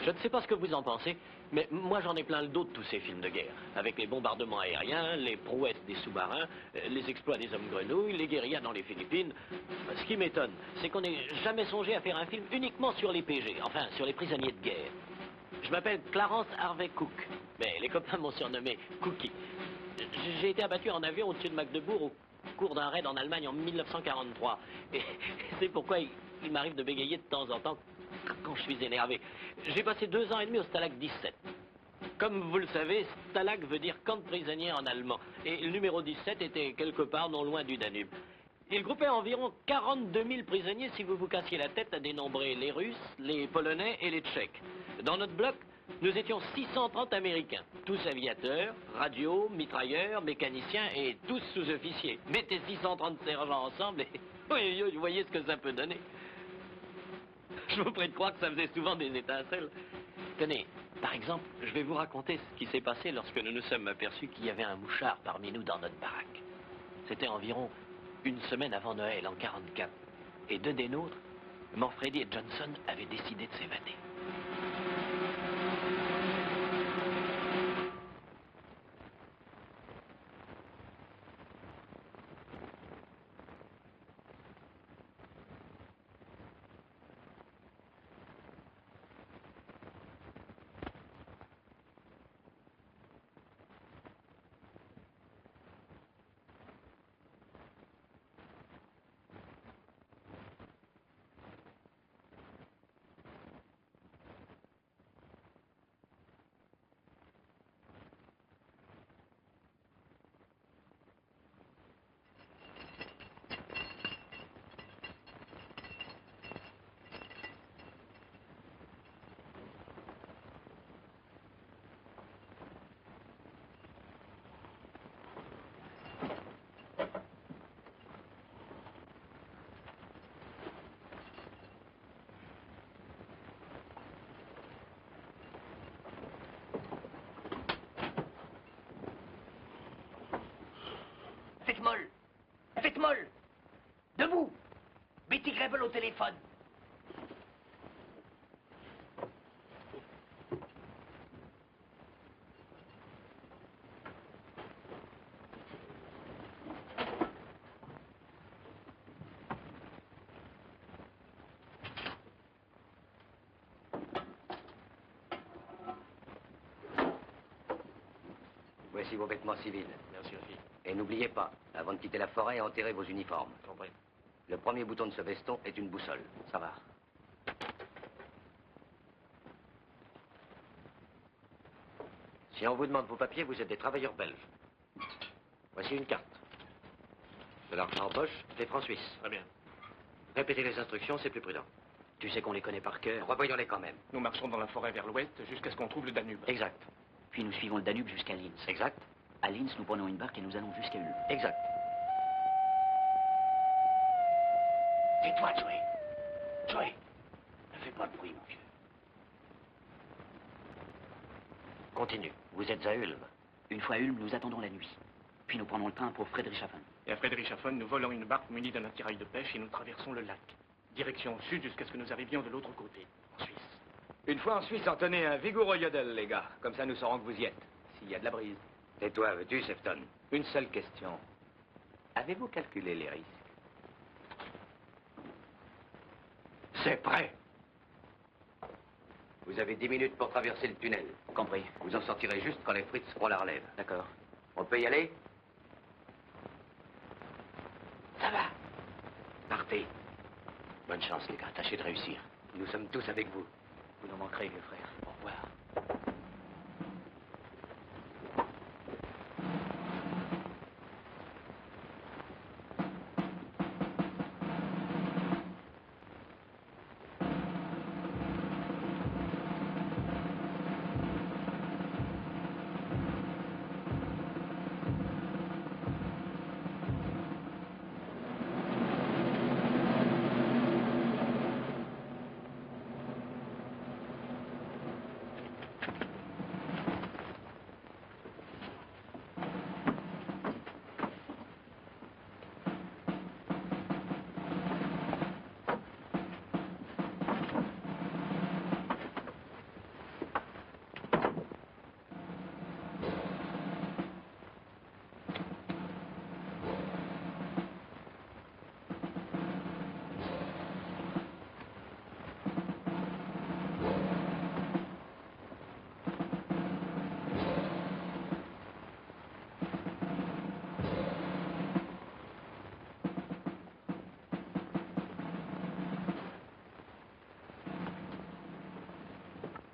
Je ne sais pas ce que vous en pensez, mais moi j'en ai plein le dos de tous ces films de guerre. Avec les bombardements aériens, les prouesses des sous-marins, les exploits des hommes grenouilles, les guérillas dans les Philippines. Ce qui m'étonne, c'est qu'on n'ait jamais songé à faire un film uniquement sur les PG, enfin sur les prisonniers de guerre. Je m'appelle Clarence Harvey Cook, mais les copains m'ont surnommé Cookie. J'ai été abattu en avion au-dessus de Magdebourg au cours d'un raid en Allemagne en 1943. Et c'est pourquoi il m'arrive de bégayer de temps en temps quand je suis énervé. J'ai passé 2 ans et demi au Stalag 17. Comme vous le savez, Stalag veut dire camp de prisonniers en allemand. Et le numéro 17 était quelque part non loin du Danube. Il groupait environ 42 000 prisonniers si vous vous cassiez la tête à dénombrer les Russes, les Polonais et les Tchèques. Dans notre bloc, nous étions 630 Américains, tous aviateurs, radios, mitrailleurs, mécaniciens et tous sous-officiers. Mettez 630 sergents ensemble et vous voyez ce que ça peut donner. Je vous prie de croire que ça faisait souvent des étincelles. Tenez, par exemple, je vais vous raconter ce qui s'est passé lorsque nous nous sommes aperçus qu'il y avait un mouchard parmi nous dans notre baraque. C'était environ une semaine avant Noël, en 44. Et 2 des nôtres, Manfredi et Johnson, avaient décidé de s'évader. Faites molle! Faites molle! Debout! Betty Grable au téléphone. Voici vos vêtements civils. Merci aussi. Et n'oubliez pas, avant de quitter la forêt, enterrez vos uniformes. Compris. Le premier bouton de ce veston est une boussole. Ça va. Si on vous demande vos papiers, vous êtes des travailleurs belges. Voici une carte. De l'argent en poche, des francs suisses. Très bien. Répétez les instructions, c'est plus prudent. Tu sais qu'on les connaît par cœur. Revoyons-les quand même. Nous marchons dans la forêt vers l'ouest jusqu'à ce qu'on trouve le Danube. Exact. Puis nous suivons le Danube jusqu'à Linz. Exact. À Linz, nous prenons une barque et nous allons jusqu'à Ulm. Exact. Tais-toi, Joey. Joey, ne fais pas de bruit, mon vieux. Continue. Vous êtes à Ulm. Une fois à Ulm, nous attendons la nuit. Puis nous prenons le train pour Friedrichshafen. Et à Friedrichshafen, nous volons une barque munie d'un attirail de pêche et nous traversons le lac. Direction au sud jusqu'à ce que nous arrivions de l'autre côté, en Suisse. Une fois en Suisse, en tenez un vigoureux yodel, les gars. Comme ça, nous saurons que vous y êtes. S'il y a de la brise. Et toi, veux-tu, Sefton? Une seule question. Avez-vous calculé les risques? C'est prêt. Vous avez 10 minutes pour traverser le tunnel. Compris. Vous en sortirez juste quand les frites seront la relève. D'accord. On peut y aller? Ça va. Partez. Bonne chance, les gars. Tâchez de réussir. Nous sommes tous avec vous. Vous nous manquerez, vieux frère. Au revoir.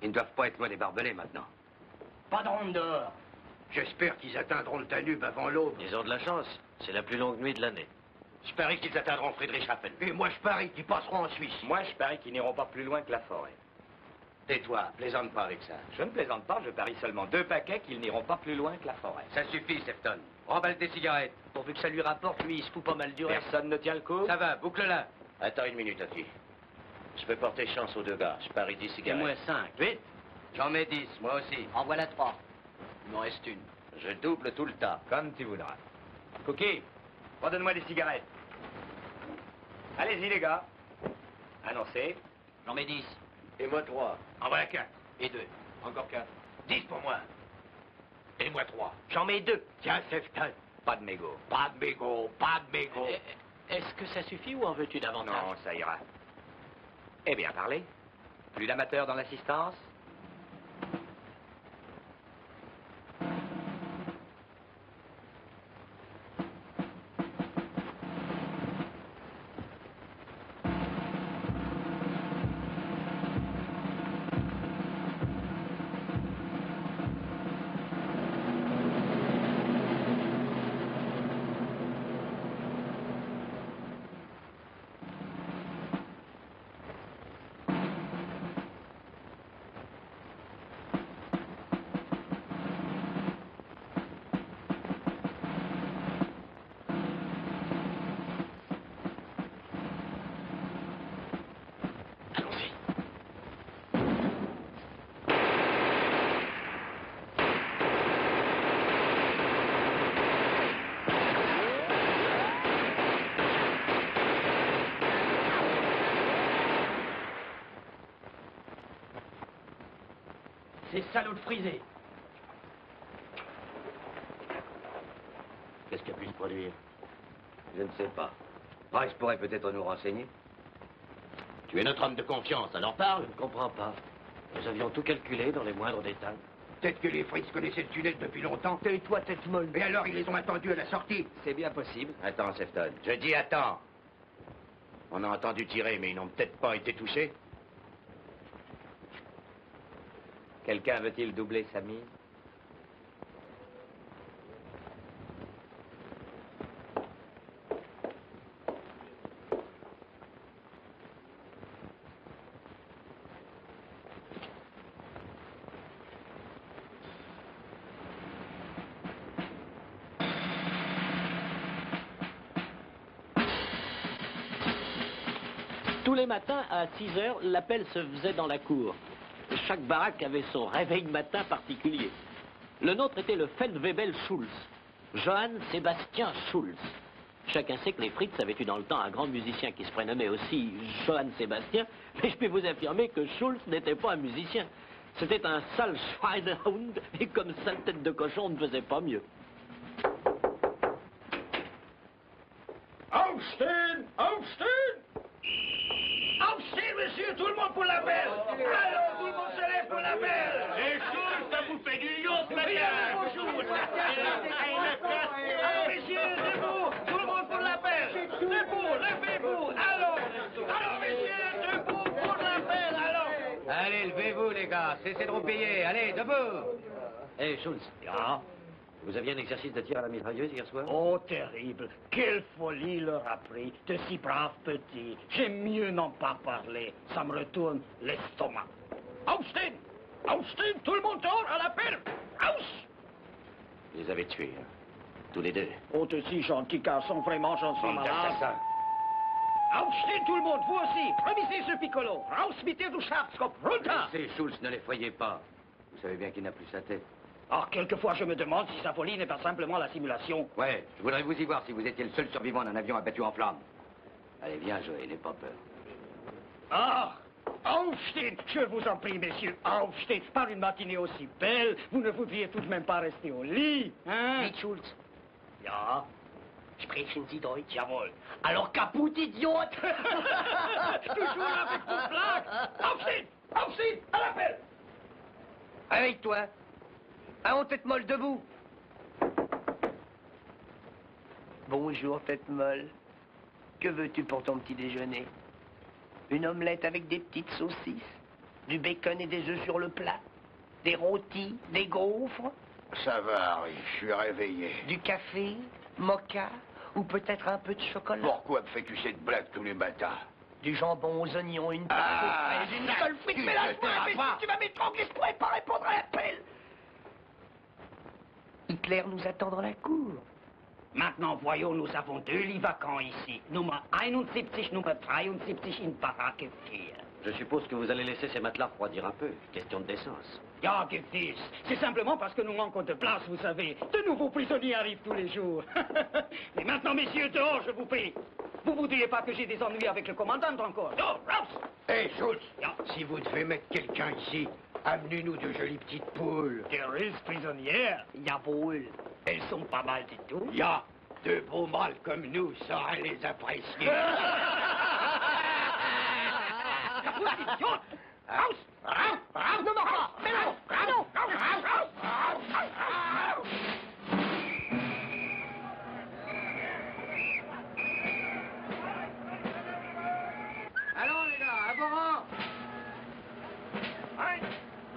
Ils ne doivent pas être loin des barbelés maintenant. Pas de ronde dehors. J'espère qu'ils atteindront le Danube avant l'aube. Ils ont de la chance. C'est la plus longue nuit de l'année. Je parie qu'ils atteindront Friedrichshafen. Et moi, je parie qu'ils passeront en Suisse. Moi, je parie qu'ils n'iront pas plus loin que la forêt. Tais-toi, plaisante pas avec ça. Je ne plaisante pas, je parie seulement 2 paquets qu'ils n'iront pas plus loin que la forêt. Ça suffit, Sefton. Remballe tes cigarettes. Pourvu que ça lui rapporte, lui, il se fout pas mal du reste. Personne ne tient le coup. Ça va, boucle-la. Attends une minute, Oti. Je peux porter chance aux 2 gars. Je parie 10 Et cigarettes. moi 5. Vite. J'en mets 10, moi aussi. En voilà 3. Il m'en reste une. Je double tout le tas. Comme tu voudras. Cookie, redonne-moi des cigarettes. Allez-y, les gars. Annoncez. J'en mets 10. Et moi 3. En voilà 4. Et 2. Encore 4. 10 pour moi. Et moi 3. J'en mets 2. Tiens, Sefton. Pas de mégot. Pas de mégot, pas de mégot. Est-ce que ça suffit ou en veux-tu davantage? Non, ça ira. Eh bien, parlez. Plus d'amateur dans l'assistance? Ces salauds de frisés. Qu'est-ce qui a pu se produire? Je ne sais pas. Price pourrait peut-être nous renseigner. Tu es notre homme de confiance, alors parle. Je ne comprends pas. Nous avions tout calculé dans les moindres détails. Peut-être que les Fritz connaissaient le tunnel depuis longtemps. Tais-toi, tête molle. Et alors, ils les ont attendus à la sortie. C'est bien possible. Attends, Sefton. Je dis attends. On a entendu tirer, mais ils n'ont peut-être pas été touchés. Quelqu'un veut-il doubler sa mise? Tous les matins, à 6 heures, l'appel se faisait dans la cour. Chaque baraque avait son réveil matin particulier. Le nôtre était le Feldwebel Schulz, Johann Sébastien Schulz. Chacun sait que les Fritz avaient eu dans le temps un grand musicien qui se prénommait aussi Johann Sébastien, mais je peux vous affirmer que Schulz n'était pas un musicien. C'était un sale Schweinehund, et comme sale tête de cochon, on ne faisait pas mieux. Aufstehen! Aufstehen! Aufstehen, monsieur! Tout le monde pour l'appel! Alors, tout le monde se lève pour l'appel! Et Schulz, ça vous fait du yacht, Alors, messieurs, debout! Tout le monde pour l'appel! Debout, levez-vous! Alors, messieurs, debout pour l'appel! Alors! Allez, levez-vous, les gars. Cessez de roupiller. Allez, debout. Hé, Schulz. Ah. Vous aviez un exercice de tir à la mitrailleuse hier soir? Oh, terrible. Quelle folie leur a pris. De si braves petits. J'aime mieux n'en pas parler. Ça me retourne l'estomac. Aufstehen! Aufstehen! Tout le monde dehors à l'appel! Aus! Vous les avez tués, hein. Tous les deux. Oh, de si gentils garçons. Vraiment, j'en suis malade. Assassin. Aufstehen, tout le monde! Vous aussi! Remisez ce piccolo! Raus mit dir, du Schafskopf! Runter! Laissez Schulz, ne l'effrayez pas. Vous savez bien qu'il n'a plus sa tête. Alors, quelquefois, je me demande si sa folie n'est pas simplement la simulation. Ouais, je voudrais vous y voir si vous étiez le seul survivant d'un avion abattu en flammes. Allez, viens, Joël, n'aie pas peur. Ah! Aufstehen! Je vous en prie, messieurs, aufstehen! Par une matinée aussi belle, vous ne voudriez tout de même pas rester au lit, hein? Dites, Schulz. Ja, Sprechen Sie Deutsch? jawohl. Alors, caput, idiot! Toujours avec vos blagues! Aufstehen! Aufstehen! À l'appel! Réveille-toi. Un haut tête molle debout. Bonjour, tête molle. Que veux-tu pour ton petit déjeuner? Une omelette avec des petites saucisses? Du bacon et des œufs sur le plat? Des rôtis? Des gaufres? Ça va, Harry, je suis réveillé. Du café? Mocha? Ou peut-être un peu de chocolat? Pourquoi me fais-tu cette blague tous les matins? Du jambon aux oignons, une tarte aux fraises, une seule frite, mais lâche-moi, imbécile, tu vas m'étrangler, je pourrais pas répondre à l'appel. Hitler nous attend dans la cour. Maintenant, voyons, nous avons 2 lits vacants ici. Nummer 71, Nummer 73 in Baracke 4. Je suppose que vous allez laisser ces matelas refroidir un peu. Question de décence. Ja, gewiss. C'est simplement parce que nous manquons de place, vous savez. De nouveaux prisonniers arrivent tous les jours. Mais maintenant, messieurs, dehors, je vous prie. Vous voudriez pas que j'ai des ennuis avec le commandant encore? Non, Rouse! Hé, Schultz, Ja. si vous devez mettre quelqu'un ici, amenez-nous de jolies petites poules. Terroriste prisonnière? Jawohl. Elles sont pas mal du tout. Ya, de beaux mâles comme nous sauraient les apprécier. Vous idiote! Raus! Raus! Raus! Non, non, pas! Mais non! Non! Allons, les gars, à vos rangs. 1, 2,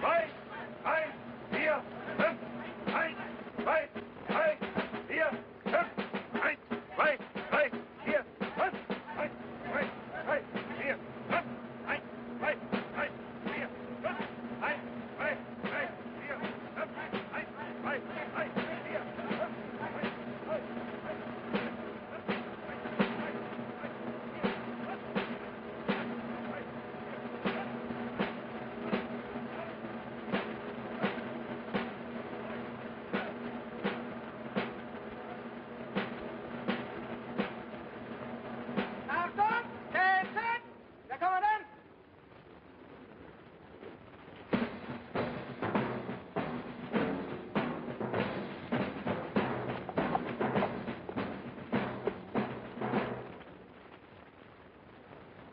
1, 4, 5. 1, 2, 1, 4, 5. 1, 2, 3, 4, 5. 1, 2, 3, 4, 5. 1, 2, 3, 4, 5. 1, 2, 3, 4, 5. 1, 2, 3, 4, 5. Achtung! Kämpfen! Der Kommandant!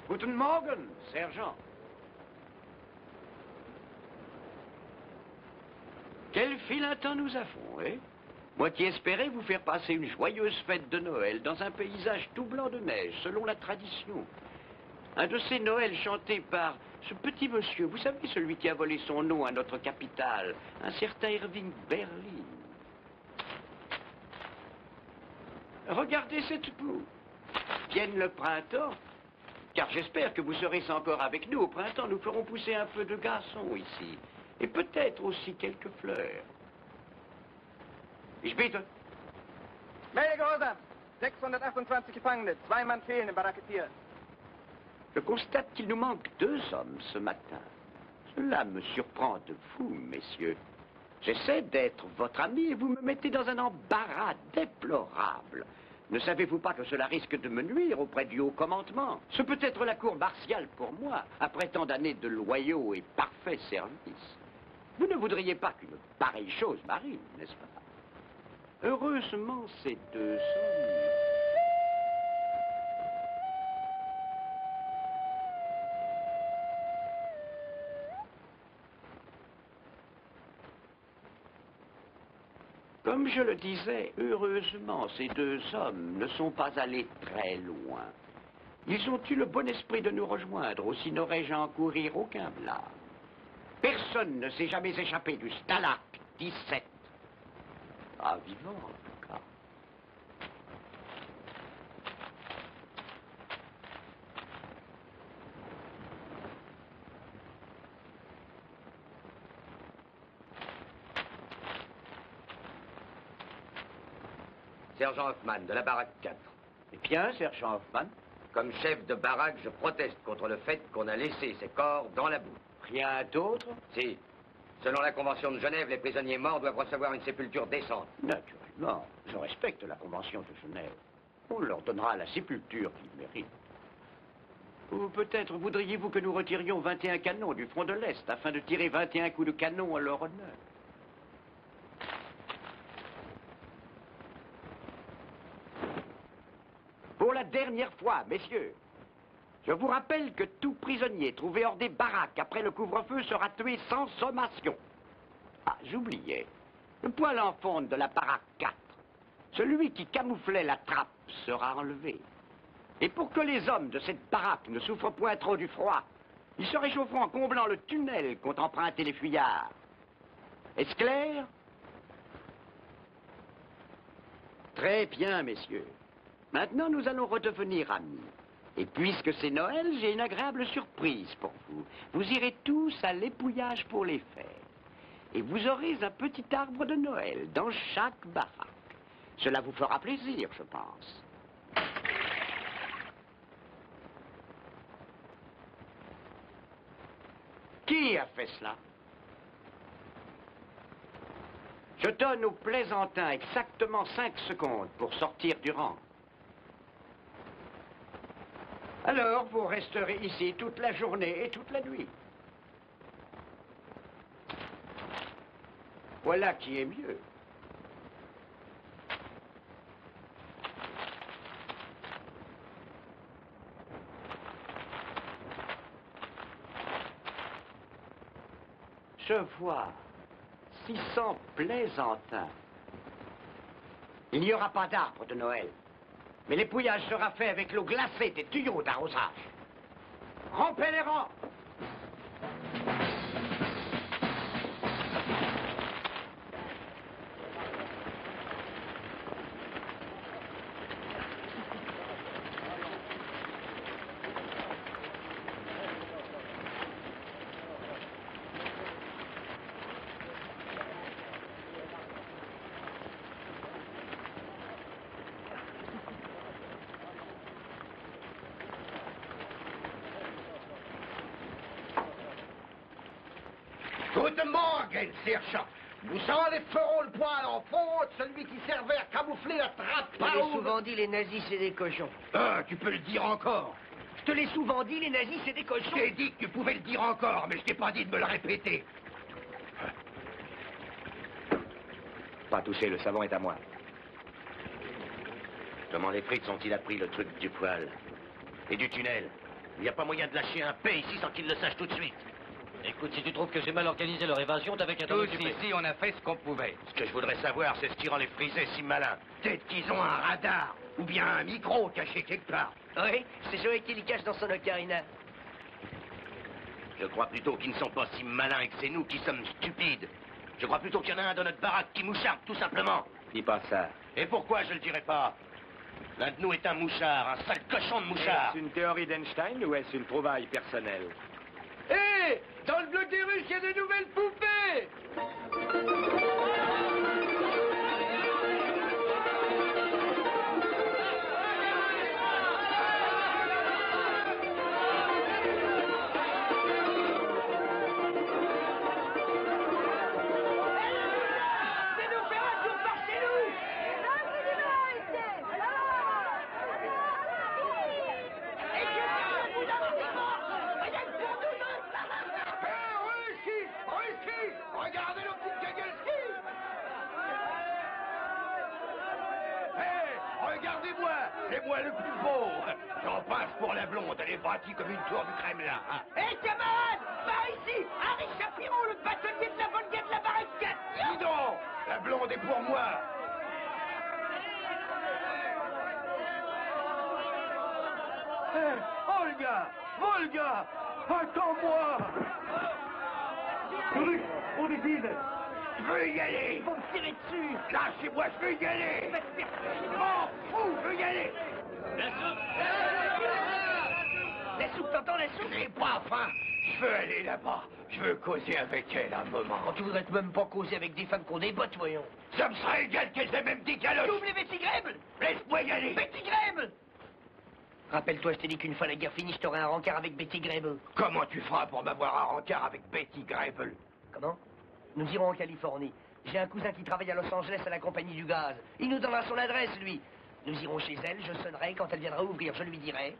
Guten Morgen, sergent. Quel vilain temps nous avons, hein? Moi qui espérais vous faire passer une joyeuse fête de Noël dans un paysage tout blanc de neige, selon la tradition. Un de ces Noëls chantés par ce petit monsieur, vous savez, celui qui a volé son nom à notre capitale, un certain Irving Berlin. Regardez cette poule. Vienne le printemps, car j'espère que vous serez encore avec nous au printemps. Nous ferons pousser un peu de gazon ici, et peut-être aussi quelques fleurs. Ich bitte. Melde Gehorsam! 628 Gefangene, 2 Mann fehlen in Baracke 4. Je constate qu'il nous manque 2 hommes ce matin. Cela me surprend de vous, messieurs. J'essaie d'être votre ami et vous me mettez dans un embarras déplorable. Ne savez-vous pas que cela risque de me nuire auprès du haut commandement? Ce peut être la cour martiale pour moi, après tant d'années de loyaux et parfaits services. Vous ne voudriez pas qu'une pareille chose m'arrive, n'est-ce pas? Heureusement, ces 2 hommes... Comme je le disais, heureusement, ces 2 hommes ne sont pas allés très loin. Ils ont eu le bon esprit de nous rejoindre, aussi n'aurais-je à en courir aucun blâme. Personne ne s'est jamais échappé du Stalag 17. Ah, vivant, en tout cas. Sergent Hoffman, de la baraque 4. Eh bien, sergent Hoffman, Comme chef de baraque, je proteste contre le fait qu'on a laissé ces corps dans la boue. rien d'autre? Si, selon la Convention de Genève, les prisonniers morts doivent recevoir une sépulture décente. Naturellement, je respecte la Convention de Genève. On leur donnera la sépulture qu'ils méritent. Ou peut-être voudriez-vous que nous retirions 21 canons du front de l'Est afin de tirer 21 coups de canon à leur honneur? Pour la dernière fois, messieurs, je vous rappelle que tout prisonnier trouvé hors des baraques après le couvre-feu sera tué sans sommation. Ah, j'oubliais. Le poêle en fonte de la baraque 4, celui qui camouflait la trappe, sera enlevé. Et pour que les hommes de cette baraque ne souffrent point trop du froid, Ils se réchaufferont en comblant le tunnel qu'ont emprunté les fuyards. Est-ce clair? Très bien, messieurs. Maintenant, nous allons redevenir amis. Et puisque c'est Noël, j'ai une agréable surprise pour vous. Vous irez tous à l'épouillage pour les fêtes. Et vous aurez un petit arbre de Noël dans chaque baraque. Cela vous fera plaisir, je pense. Qui a fait cela? Je donne aux plaisantins exactement 5 secondes pour sortir du rang. Alors, vous resterez ici toute la journée et toute la nuit. Voilà qui est mieux. Je vois 600 plaisantins. Il n'y aura pas d'arbre de Noël. Mais l'épouillage sera fait avec l'eau glacée des tuyaux d'arrosage. Rompez les rangs! Guten Morgen, sergent. Nous enlèverons le poil en faute, celui qui servait à camoufler la trappe. Je te l'ai souvent dit, les nazis, c'est des cochons. Ah, tu peux le dire encore. Je te l'ai souvent dit, les nazis, c'est des Je cochons. t'ai dit que tu pouvais le dire encore, mais je t'ai pas dit de me le répéter. Pas toucher, le savon est à moi. Comment les frites ont-ils appris le truc du poil? Et du tunnel? Il n'y a pas moyen de lâcher un paix ici sans qu'ils le sachent tout de suite. Écoute, si tu trouves que j'ai mal organisé leur évasion, t'avais qu'à t'en Tous occuper. ici, on a fait ce qu'on pouvait. Ce que je voudrais savoir, c'est ce qui rend les frisés si malins. Peut-être qu'ils ont un radar ou bien un micro caché quelque part. Oui, c'est Joey qui le cache dans son ocarina. Je crois plutôt qu'ils ne sont pas si malins et que c'est nous qui sommes stupides. Je crois plutôt qu'il y en a un dans notre baraque qui moucharde, tout simplement. Dis pas ça. Et pourquoi je le dirais pas? L'un de nous est un mouchard, un sale cochon de mouchard. Est-ce une théorie d'Einstein ou est-ce une trouvaille personnelle? Hé, dans le bloc des Russes, il y a de nouvelles poupées. Regardez le coup de Kagelski! Hé, regardez-moi, c'est moi le plus beau. J'en passe pour la blonde, elle est bâtie comme une tour du Kremlin. Hé, camarade, par ici, Harry Chapiron, le bâtonnier de la Volga de la barricade. Dis donc, la blonde est pour moi. Hé, Olga, Volga, attends-moi. On est vide. Je veux y aller. Vous me tirez dessus. Lâchez-moi, je veux y aller. M'en fous, je veux y aller. La soupe, t'entends la soupe? J'ai pas faim. Je veux aller là-bas. Je veux causer avec elle un moment. Tu voudrais même pas causer avec des femmes qui ont des bottes, voyons. Ça me serait égal qu'elles aient même des calottes. Double les Betty Grable. Laisse-moi y aller. Betty Grable. Rappelle-toi, je t'ai dit qu'une fois la guerre finie, je t'aurai un rencard avec Betty Grable. Comment tu feras pour m'avoir un rencard avec Betty Grable? Comment? Nous irons en Californie. J'ai un cousin qui travaille à Los Angeles à la compagnie du gaz. Il nous donnera son adresse, lui. Nous irons chez elle, je sonnerai. Quand elle viendra ouvrir, je lui dirai: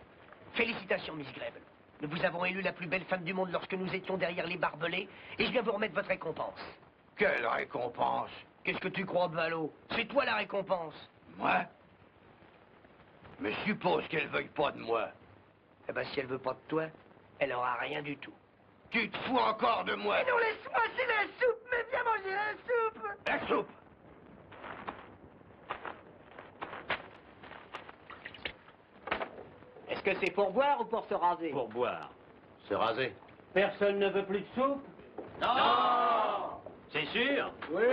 félicitations, Miss Grable. Nous vous avons élue la plus belle femme du monde lorsque nous étions derrière les barbelés, et je viens vous remettre votre récompense. Quelle récompense? Qu'est-ce que tu crois, ballot? C'est toi la récompense. Moi? Mais suppose qu'elle veuille pas de moi. Eh ben, si elle veut pas de toi, elle aura rien du tout. Tu te fous encore de moi? Mais non, laisse-moi, c'est la soupe. Mais viens manger la soupe. La soupe. Est-ce que c'est pour boire ou pour se raser? Pour boire. Se raser. Personne ne veut plus de soupe? Non! C'est sûr? Oui!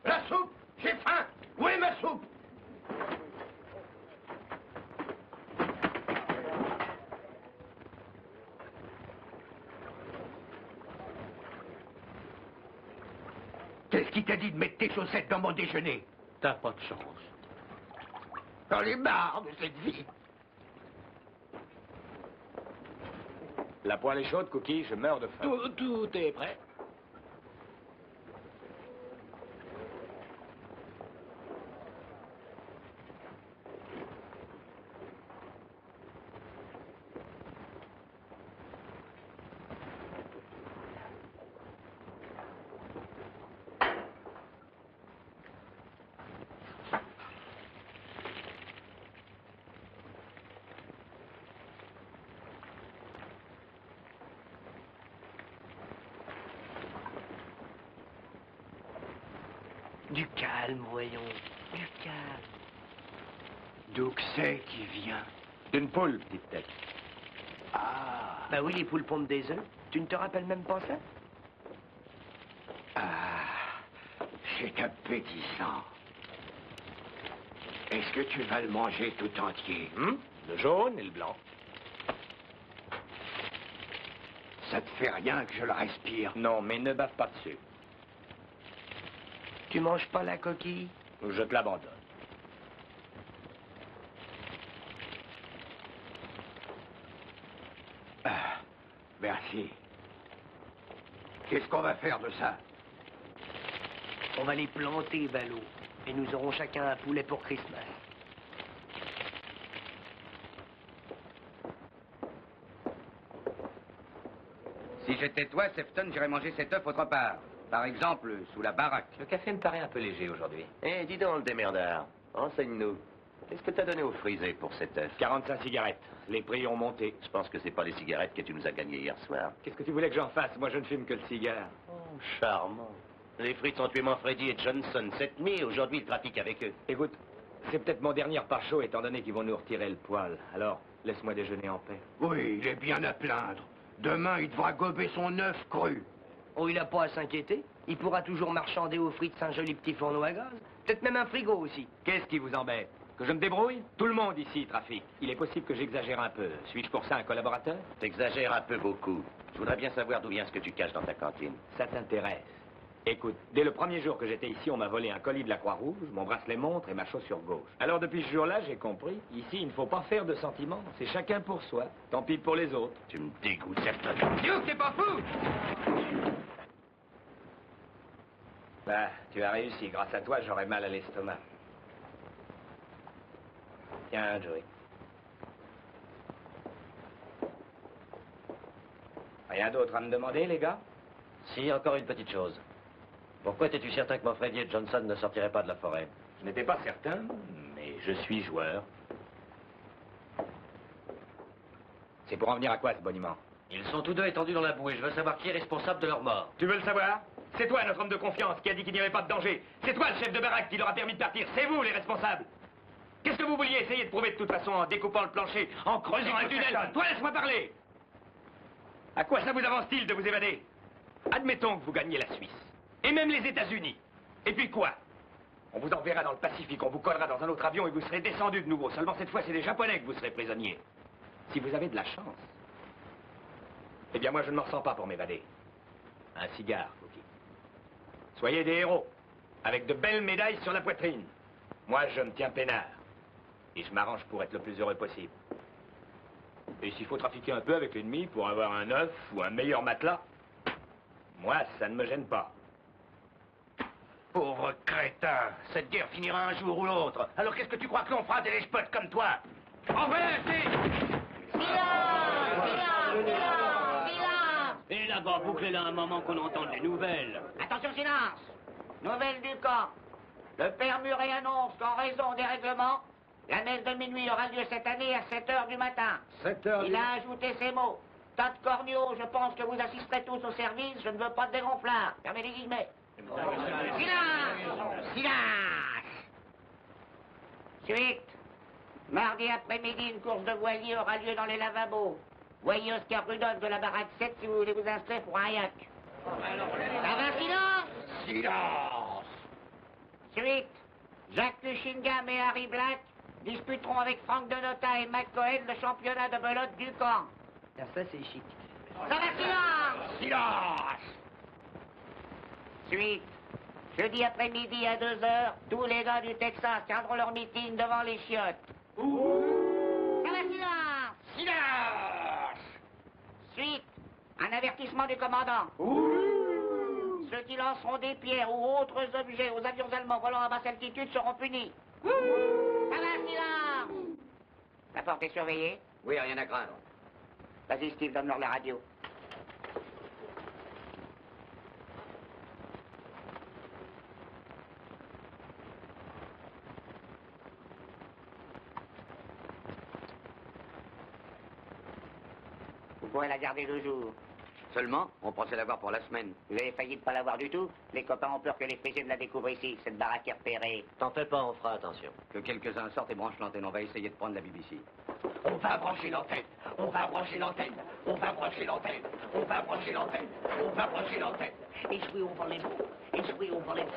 La soupe! J'ai faim! Où est ma soupe? Qu'est-ce qui t'a dit de mettre tes chaussettes dans mon déjeuner? T'as pas de chance. J'en ai marre de cette vie. La poêle est chaude, Cookie, je meurs de faim. Tout est prêt. Du calme, voyons. Du calme. D'où que c'est qui vient? D'une poule, petite tête. Ah, Bah oui, les poules pondent des œufs. Tu ne te rappelles même pas ça? c'est appétissant. Est-ce que tu vas le manger tout entier? Le jaune et le blanc. Ça te fait rien que je le respire? Non, mais ne bave pas dessus. Tu manges pas la coquille? Ou je te l'abandonne. Merci. Qu'est-ce qu'on va faire de ça? On va les planter, ballot. Et nous aurons chacun un poulet pour Christmas. Si j'étais toi, Sefton, j'irais manger cet œuf autre part. Par exemple, sous la baraque. Le café me paraît un peu léger aujourd'hui. Eh, dis donc, le démerdard. Enseigne-nous. Qu'est-ce que t'as donné au frisé pour cet œuf? 45 cigarettes. Les prix ont monté. Je pense que c'est pas les cigarettes que tu nous as gagnées hier soir. Qu'est-ce que tu voulais que j'en fasse? Moi, je ne fume que le cigare. Oh, charmant. Les frites ont tué Manfredi et Johnson cette nuit. Aujourd'hui, ils trafiquent avec eux. Écoute, c'est peut-être mon dernier repas chaud, étant donné qu'ils vont nous retirer le poil. Alors, laisse-moi déjeuner en paix. Oui, il est bien à plaindre. Demain, il devra gober son œuf cru. Oh, il n'a pas à s'inquiéter. Il pourra toujours marchander aux frites un joli petit fourneau à gaz. Peut-être même un frigo aussi. Qu'est-ce qui vous embête? Que je me débrouille? Tout le monde ici trafique. Il est possible que j'exagère un peu. Suis-je pour ça un collaborateur? T'exagères un peu beaucoup. Je voudrais bien savoir d'où vient ce que tu caches dans ta cantine. Ça t'intéresse? Écoute, dès le premier jour que j'étais ici, on m'a volé un colis de la Croix-Rouge, mon bracelet montre et ma chaussure gauche. Alors depuis ce jour-là, j'ai compris. Ici, il ne faut pas faire de sentiments. C'est chacun pour soi. Tant pis pour les autres. Tu me dégoûtes, certain. Duke, t'es pas fou? Bah, tu as réussi. Grâce à toi, j'aurais mal à l'estomac. Tiens, Joey. Rien d'autre à me demander, les gars? Si, encore une petite chose. Pourquoi étais-tu certain que Manfredi et Johnson ne sortiraient pas de la forêt? Je n'étais pas certain, mais je suis joueur. C'est pour en venir à quoi, ce boniment? Ils sont tous deux étendus dans la boue et je veux savoir qui est responsable de leur mort. Tu veux le savoir? C'est toi, notre homme de confiance, qui a dit qu'il n'y avait pas de danger. C'est toi, le chef de baraque, qui leur a permis de partir. C'est vous, les responsables. Qu'est-ce que vous vouliez essayer de prouver de toute façon en découpant le plancher, en creusant un tunnel? Toi, laisse-moi parler. À quoi ça vous avance-t-il de vous évader? Admettons que vous gagnez la Suisse. Et même les États-Unis. Et puis quoi? On vous enverra dans le Pacifique, on vous collera dans un autre avion et vous serez descendu de nouveau. Seulement cette fois, c'est les Japonais que vous serez prisonniers. Si vous avez de la chance. Eh bien, moi, je ne m'en sens pas pour m'évader. Un cigare, Cookie. Soyez des héros, avec de belles médailles sur la poitrine. Moi, je me tiens peinard. Et je m'arrange pour être le plus heureux possible. Et s'il faut trafiquer un peu avec l'ennemi pour avoir un œuf ou un meilleur matelas, moi, ça ne me gêne pas. Pauvre crétin, cette guerre finira un jour ou l'autre. Alors qu'est-ce que tu crois que l'on fera des lèche-potes comme toi? Enfin, Et là-bas, bouclez-la un moment qu'on entende les nouvelles. Attention, silence! Nouvelle du camp. Le père Murray annonce qu'en raison des règlements, la messe de minuit aura lieu cette année à 7 h du matin. 7 h Il a ajouté ces mots. Tas de corneaux, je pense que vous assisterez tous au service, je ne veux pas de dégonflard. Fermez les guillemets. Silence! Silence! Suite. Mardi après-midi, une course de voilier aura lieu dans les lavabos. Voyez Oscar Rudolph de la baraque 7 si vous voulez vous inscrire pour un yacht. Ça va, silence? Silence! Suite, Jacques Lushingham et Harry Black disputeront avec Frank Donota et Mac Cohen le championnat de belote du camp. Ça, c'est chic. Ça va, silence? Silence! Suite, jeudi après-midi à 2h, tous les gars du Texas tiendront leur meeting devant les chiottes. Ça va, silence? Silence! Suite, un avertissement du commandant. Ceux qui lanceront des pierres ou autres objets aux avions allemands volant à basse altitude seront punis. Ça va, silence? La porte est surveillée? Oui, rien à craindre. Vas-y, Steve, donne-leur la radio. Vous pourrez la garder 2 jours. Seulement, on pensait l'avoir pour la semaine. Vous avez failli de pas l'avoir du tout? Les copains ont peur que les Parisiens la découvrent ici. Cette baraque est repérée. T'en fais pas, on fera attention. Que quelques-uns sortent et branchent l'antenne. On va essayer de prendre la BBC. On va brancher l'antenne! On va brancher l'antenne! On va brancher l'antenne! On va brancher l'antenne! On va brancher l'antenne! Et jouer au volley-ball. Et jouer au volley-ball.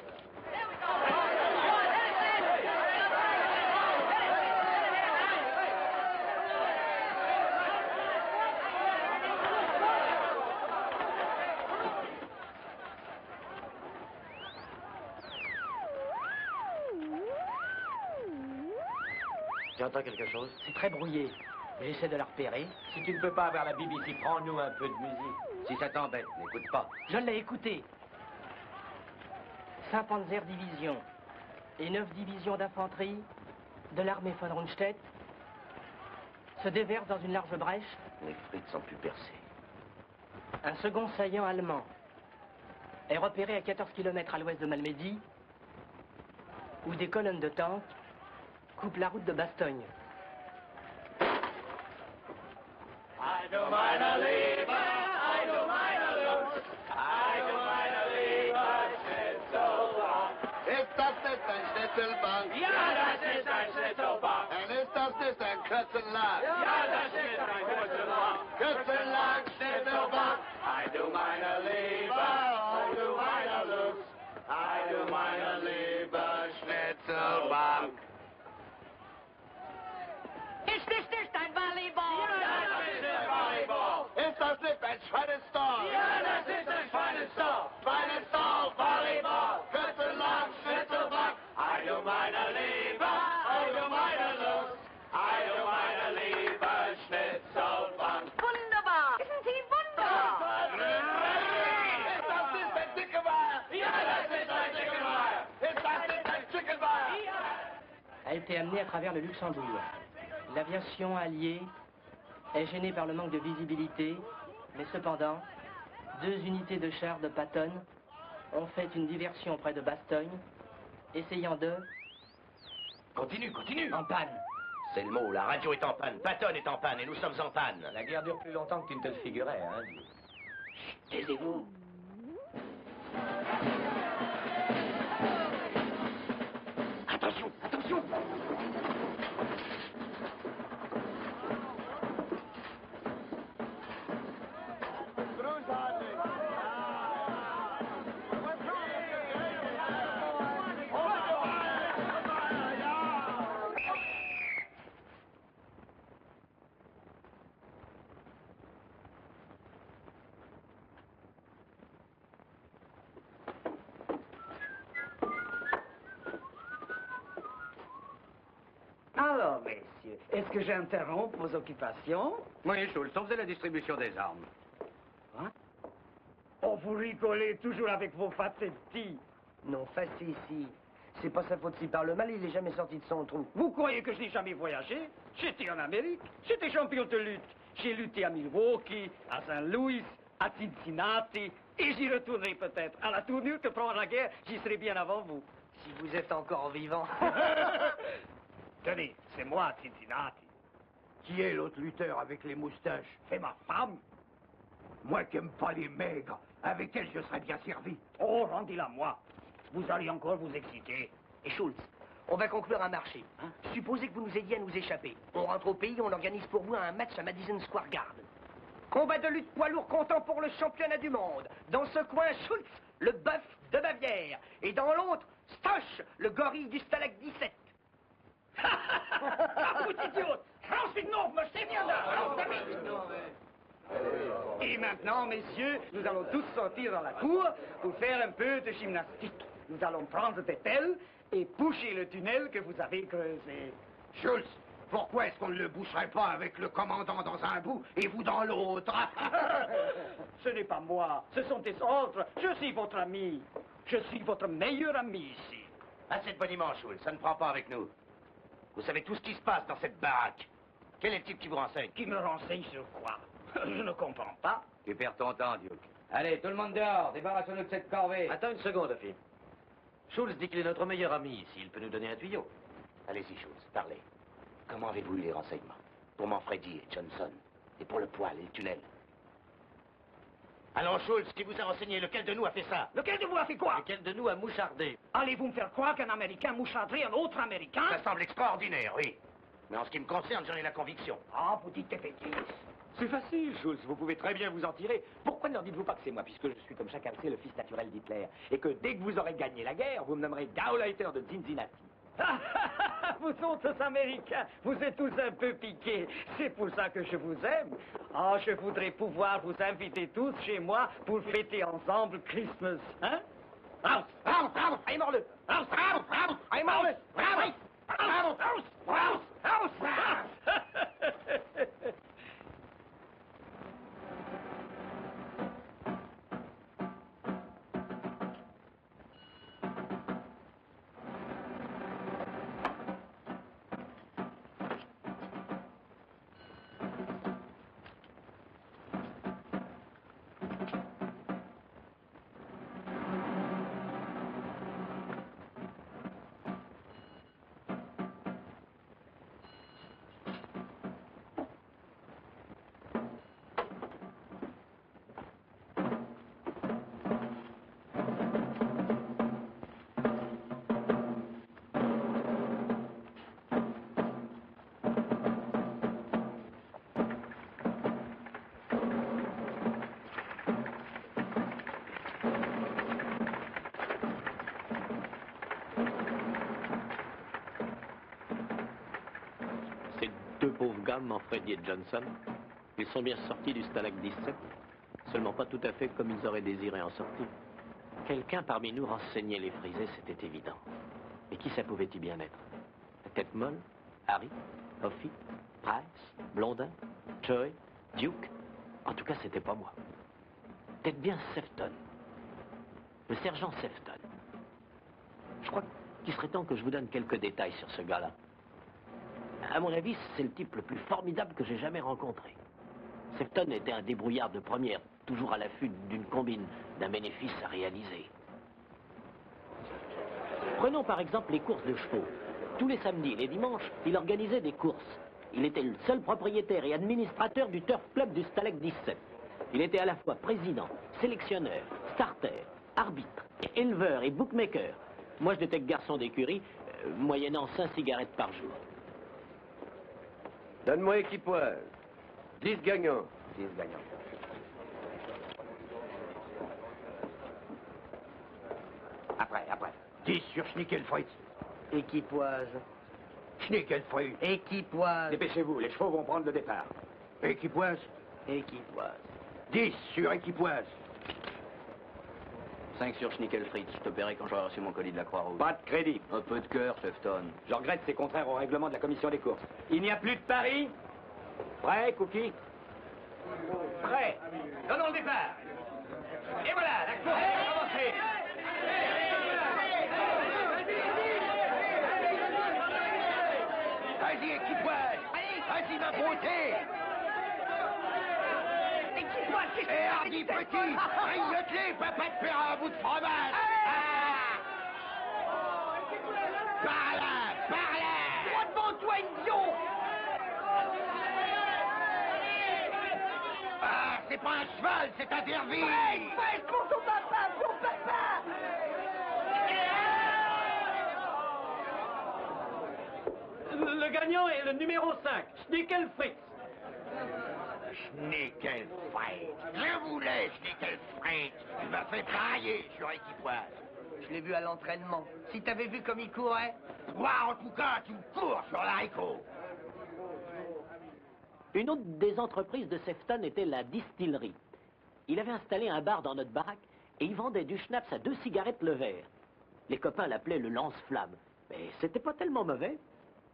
Tu entends quelque chose? C'est très brouillé. J'essaie de la repérer. Si tu ne peux pas avoir la BBC, prends-nous un peu de musique. Si ça t'embête, n'écoute pas. Je l'ai écouté. 5 Panzer-divisions et 9 divisions d'infanterie de l'armée von Rundstedt se déversent dans une large brèche. Les frites sont plus percées. Un second saillant allemand est repéré à 14 km à l'ouest de Malmedy, où des colonnes de tanks coupent la route de Bastogne. I don't mind a lever, I don't mind a look, I don't mind a lever, Schnitzelbank. Ist das nicht ein Schnitzelbank? Ja, das ist ein Schnitzelbank. Und ist das nicht ein Kürzenlack? Ja, das ist ein Kürzenbank. Kürzenlack, Schnitzelbank. I do mind a lever, I do mind a look, I do mind a lever, Schnitzelbank. Ist das nicht ein Volleyball? Ja, das ist ein Volleyball. Ist das nicht ein Schweinestall? Ja, das ist ein Schweinestall. Schweinestall, Volleyball. Kürzenlack, Schnitzelbank. I do mind a lever, I do mind a look, I do mind a lever, Schnitzelbank. Wunderbar! Sind Sie wunderbar? Ist das nicht ein Dickeweiher? Ja, das ist ein Dickenmeier. Ist das nicht ein Chickenweiher? A été amenée à travers le Luxembourg. L'aviation alliée est gênée par le manque de visibilité, mais cependant, 2 unités de chars de Patton ont fait une diversion près de Bastogne, essayant de... Continue, continue. en panne. C'est le mot, la radio est en panne, Patton est en panne et nous sommes en panne. La guerre dure plus longtemps que tu ne te le figurais, hein. Taisez-vous. Attention, attention. Alors, messieurs, est-ce que j'interromps vos occupations? Oui, Schultz, on faisait la distribution des armes. Hein? Oh, vous rigolez toujours avec vos facéties. Non, facétie. C'est pas sa faute s'il parle mal, il est jamais sorti de son trou. Vous croyez que je n'ai jamais voyagé? J'étais en Amérique, j'étais champion de lutte. J'ai lutté à Milwaukee, à Saint-Louis, à Cincinnati, et j'y retournerai peut-être. À la tournure que prend la guerre, j'y serai bien avant vous. Si vous êtes encore vivant. Tenez, c'est moi, Cincinnati. Qui est l'autre lutteur avec les moustaches? C'est ma femme. Moi qui aime pas les maigres, avec elle je serais bien servi. Oh, rendez-la moi. Vous allez encore vous exciter. Et Schultz, On va conclure un marché. Hein? Supposez que vous nous aidiez à nous échapper. On rentre au pays, on organise pour vous un match à Madison Square Garden. Combat de lutte poids lourd comptant pour le championnat du monde. Dans ce coin, Schultz, le bœuf de Bavière. Et dans l'autre, Stoch, le gorille du Stalag 17. Ah, vous idiote! Rausfinden, me c'est bien là! Et maintenant, messieurs, nous allons tous sortir dans la cour pour faire un peu de gymnastique. Nous allons prendre des pelles et boucher le tunnel que vous avez creusé. Schultz, pourquoi est-ce qu'on ne le boucherait pas avec le commandant dans un bout et vous dans l'autre? Ce n'est pas moi, ce sont des ordres. Je suis votre ami. Je suis votre meilleur ami ici. Assez de boniment, Schultz, ça ne prend pas avec nous. Vous savez tout ce qui se passe dans cette baraque. Quel est le type qui vous renseigne? Qui me renseigne sur quoi? Je ne comprends pas. Tu perds ton temps, Duke. Allez, tout le monde dehors, débarrassons-nous de cette corvée. Attends une seconde, Duffy. Schultz dit qu'il est notre meilleur ami ici. Il peut nous donner un tuyau. Allez-y, Schultz, parlez. Comment avez-vous eu les renseignements? Pour Manfredi et Johnson. Et pour le poêle et le tunnel. Alors, Schultz, qui vous a renseigné, lequel de nous a fait ça? Lequel de vous a fait quoi? Lequel de nous a mouchardé? Allez-vous me faire croire qu'un Américain moucharderait un autre Américain? Ça semble extraordinaire, oui. Mais en ce qui me concerne, j'en ai la conviction. Ah, vous dites des bêtises. C'est facile, Schultz, vous pouvez très bien vous en tirer. Pourquoi ne leur dites-vous pas que c'est moi, puisque je suis comme chacun le sait le fils naturel d'Hitler, et que dès que vous aurez gagné la guerre, vous me nommerez Gauleiter de Cincinnati. Vous autres Américains, vous êtes tous un peu piqués. C'est pour ça que je vous aime. Ah, je voudrais pouvoir vous inviter tous chez moi pour fêter ensemble Christmas, hein? Raus! Raus! Raus! Allez, mors-le! Raus! Raus! Raus! Allez, mors-le! Raus! Raus! Raus! Raus! Raus! Pauvres gars, Manfredi et Johnson, ils sont bien sortis du Stalag 17, seulement pas tout à fait comme ils auraient désiré en sortir. Quelqu'un parmi nous renseignait les frisés, c'était évident. Mais qui ça pouvait-il bien être? La tête molle, Harry, Hoffy, Price, Blondin, Choi, Duke? En tout cas, c'était pas moi. Peut-être bien Sefton. Le sergent Sefton. Je crois qu'il serait temps que je vous donne quelques détails sur ce gars-là. À mon avis, c'est le type le plus formidable que j'ai jamais rencontré. Sefton était un débrouillard de première, toujours à l'affût d'une combine, d'un bénéfice à réaliser. Prenons par exemple les courses de chevaux. Tous les samedis et les dimanches, il organisait des courses. Il était le seul propriétaire et administrateur du Turf Club du Stalag 17. Il était à la fois président, sélectionneur, starter, arbitre, éleveur et bookmaker. Moi, je n'étais que garçon d'écurie, moyennant 5 cigarettes par jour. Donne-moi équipoise. 10 gagnants. 10 gagnants. Après. 10 sur Schnickelfritz. Équipoise. Schnickelfritz. Équipoise. Dépêchez-vous, les chevaux vont prendre le départ. Équipoise. Équipoise. 10 sur Équipoise. 5 sur Schnickelfritz. Je te paierai quand j'aurai reçu mon colis de la Croix-Rouge. Pas de crédit. Un peu de cœur, Sefton. Je regrette, c'est contraire au règlement de la commission des courses. Il n'y a plus de paris. Prêt, Cookie? Prêt. Donnons le départ. Et voilà, la course va commencer. Vas-y, Équipoise. Vas-y, ma beauté. Et hardi petit, grignote-les, papa te fera un bout de fromage. Par là. Droit devant toi, idiot! Ah, c'est pas un cheval, c'est un derviche. Fais pour ton papa, Le gagnant est le numéro 5, Schnickel Fritz. Schnickel Fritz. Je voulais Schnickel Fritz. Il m'a fait brailler sur équipoise. Je l'ai vu à l'entraînement. Si t'avais vu comme il courait. Toi, en tout cas, tu me cours sur l'haricot. Une autre des entreprises de Sefton était la distillerie. Il avait installé un bar dans notre baraque et il vendait du schnapps à 2 cigarettes le verre. Les copains l'appelaient le lance-flamme. Mais c'était pas tellement mauvais.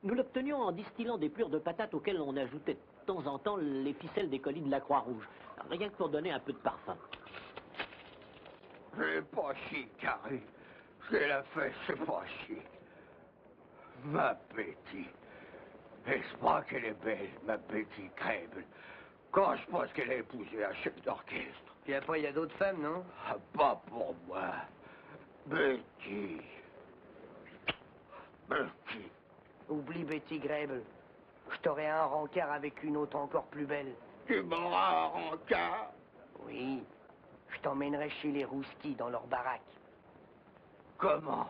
Nous l'obtenions en distillant des plures de patates auxquelles on ajoutait de temps en temps les ficelles des colis de la Croix-Rouge. Rien que pour donner un peu de parfum. C'est pas chic, Harry. C'est la fête, c'est pas chic. Ma petite. Est-ce pas qu'elle est belle, ma petite Crèble? Quand je pense qu'elle a épousé un chef d'orchestre. Puis après, il y a d'autres femmes, non? Ah, pas pour moi. Betty. Betty. Oublie Betty Grable. Je t'aurai un rencard avec une autre encore plus belle. Tu m'auras un rencard? Oui. Je t'emmènerai chez les Rouskis dans leur baraque. Comment?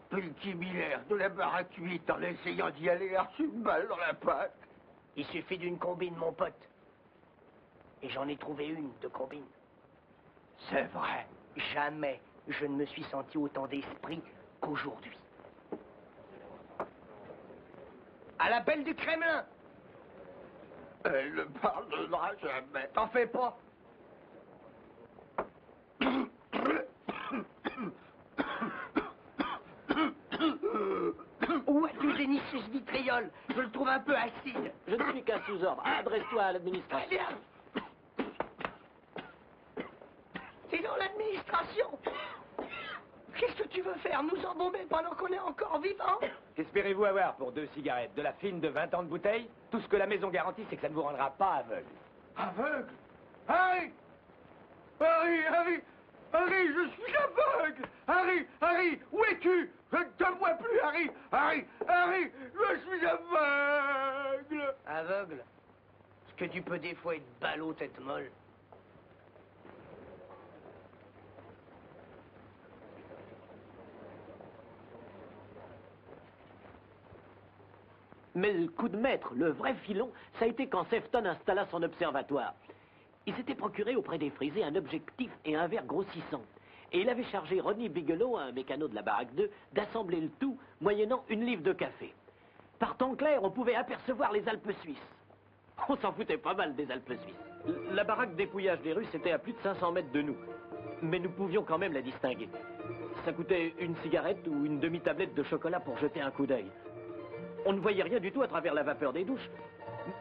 Petit Miller de la baraque 8 en essayant d'y aller a reçu une balle dans la patte. Il suffit d'une combine, mon pote. Et j'en ai trouvé une de combine. C'est vrai. Jamais je ne me suis senti autant d'esprit qu'aujourd'hui. À l'appel du Kremlin. Elle ne pardonnera jamais. T'en fais pas. Où as-tu déniché ce vitriol? Je le trouve un peu acide. Je ne suis qu'un sous-ordre. Adresse-toi à l'administration. Très bien. C'est dans l'administration. Qu'est-ce que tu veux faire? Nous embomber pendant qu'on est encore vivant? Qu'espérez-vous avoir pour 2 cigarettes? De la fine de 20 ans de bouteille? Tout ce que la maison garantit, c'est que ça ne vous rendra pas aveugle. Aveugle? Harry! Harry, Harry! Harry, je suis aveugle! Harry, Harry, où es-tu? Donne-moi plus, Harry! Harry, Harry, je suis aveugle! Aveugle? Est-ce que tu peux des fois être ballot, tête molle? Mais le coup de maître, le vrai filon, ça a été quand Sefton installa son observatoire. Il s'était procuré auprès des frisés un objectif et un verre grossissant. Et il avait chargé Ronnie Bigelow, un mécano de la baraque 2, d'assembler le tout, moyennant 1 livre de café. Par temps clair, on pouvait apercevoir les Alpes suisses. On s'en foutait pas mal des Alpes suisses. La baraque d'épouillage des Russes était à plus de 500 mètres de nous. Mais nous pouvions quand même la distinguer. Ça coûtait 1 cigarette ou une demi-tablette de chocolat pour jeter un coup d'œil. On ne voyait rien du tout à travers la vapeur des douches.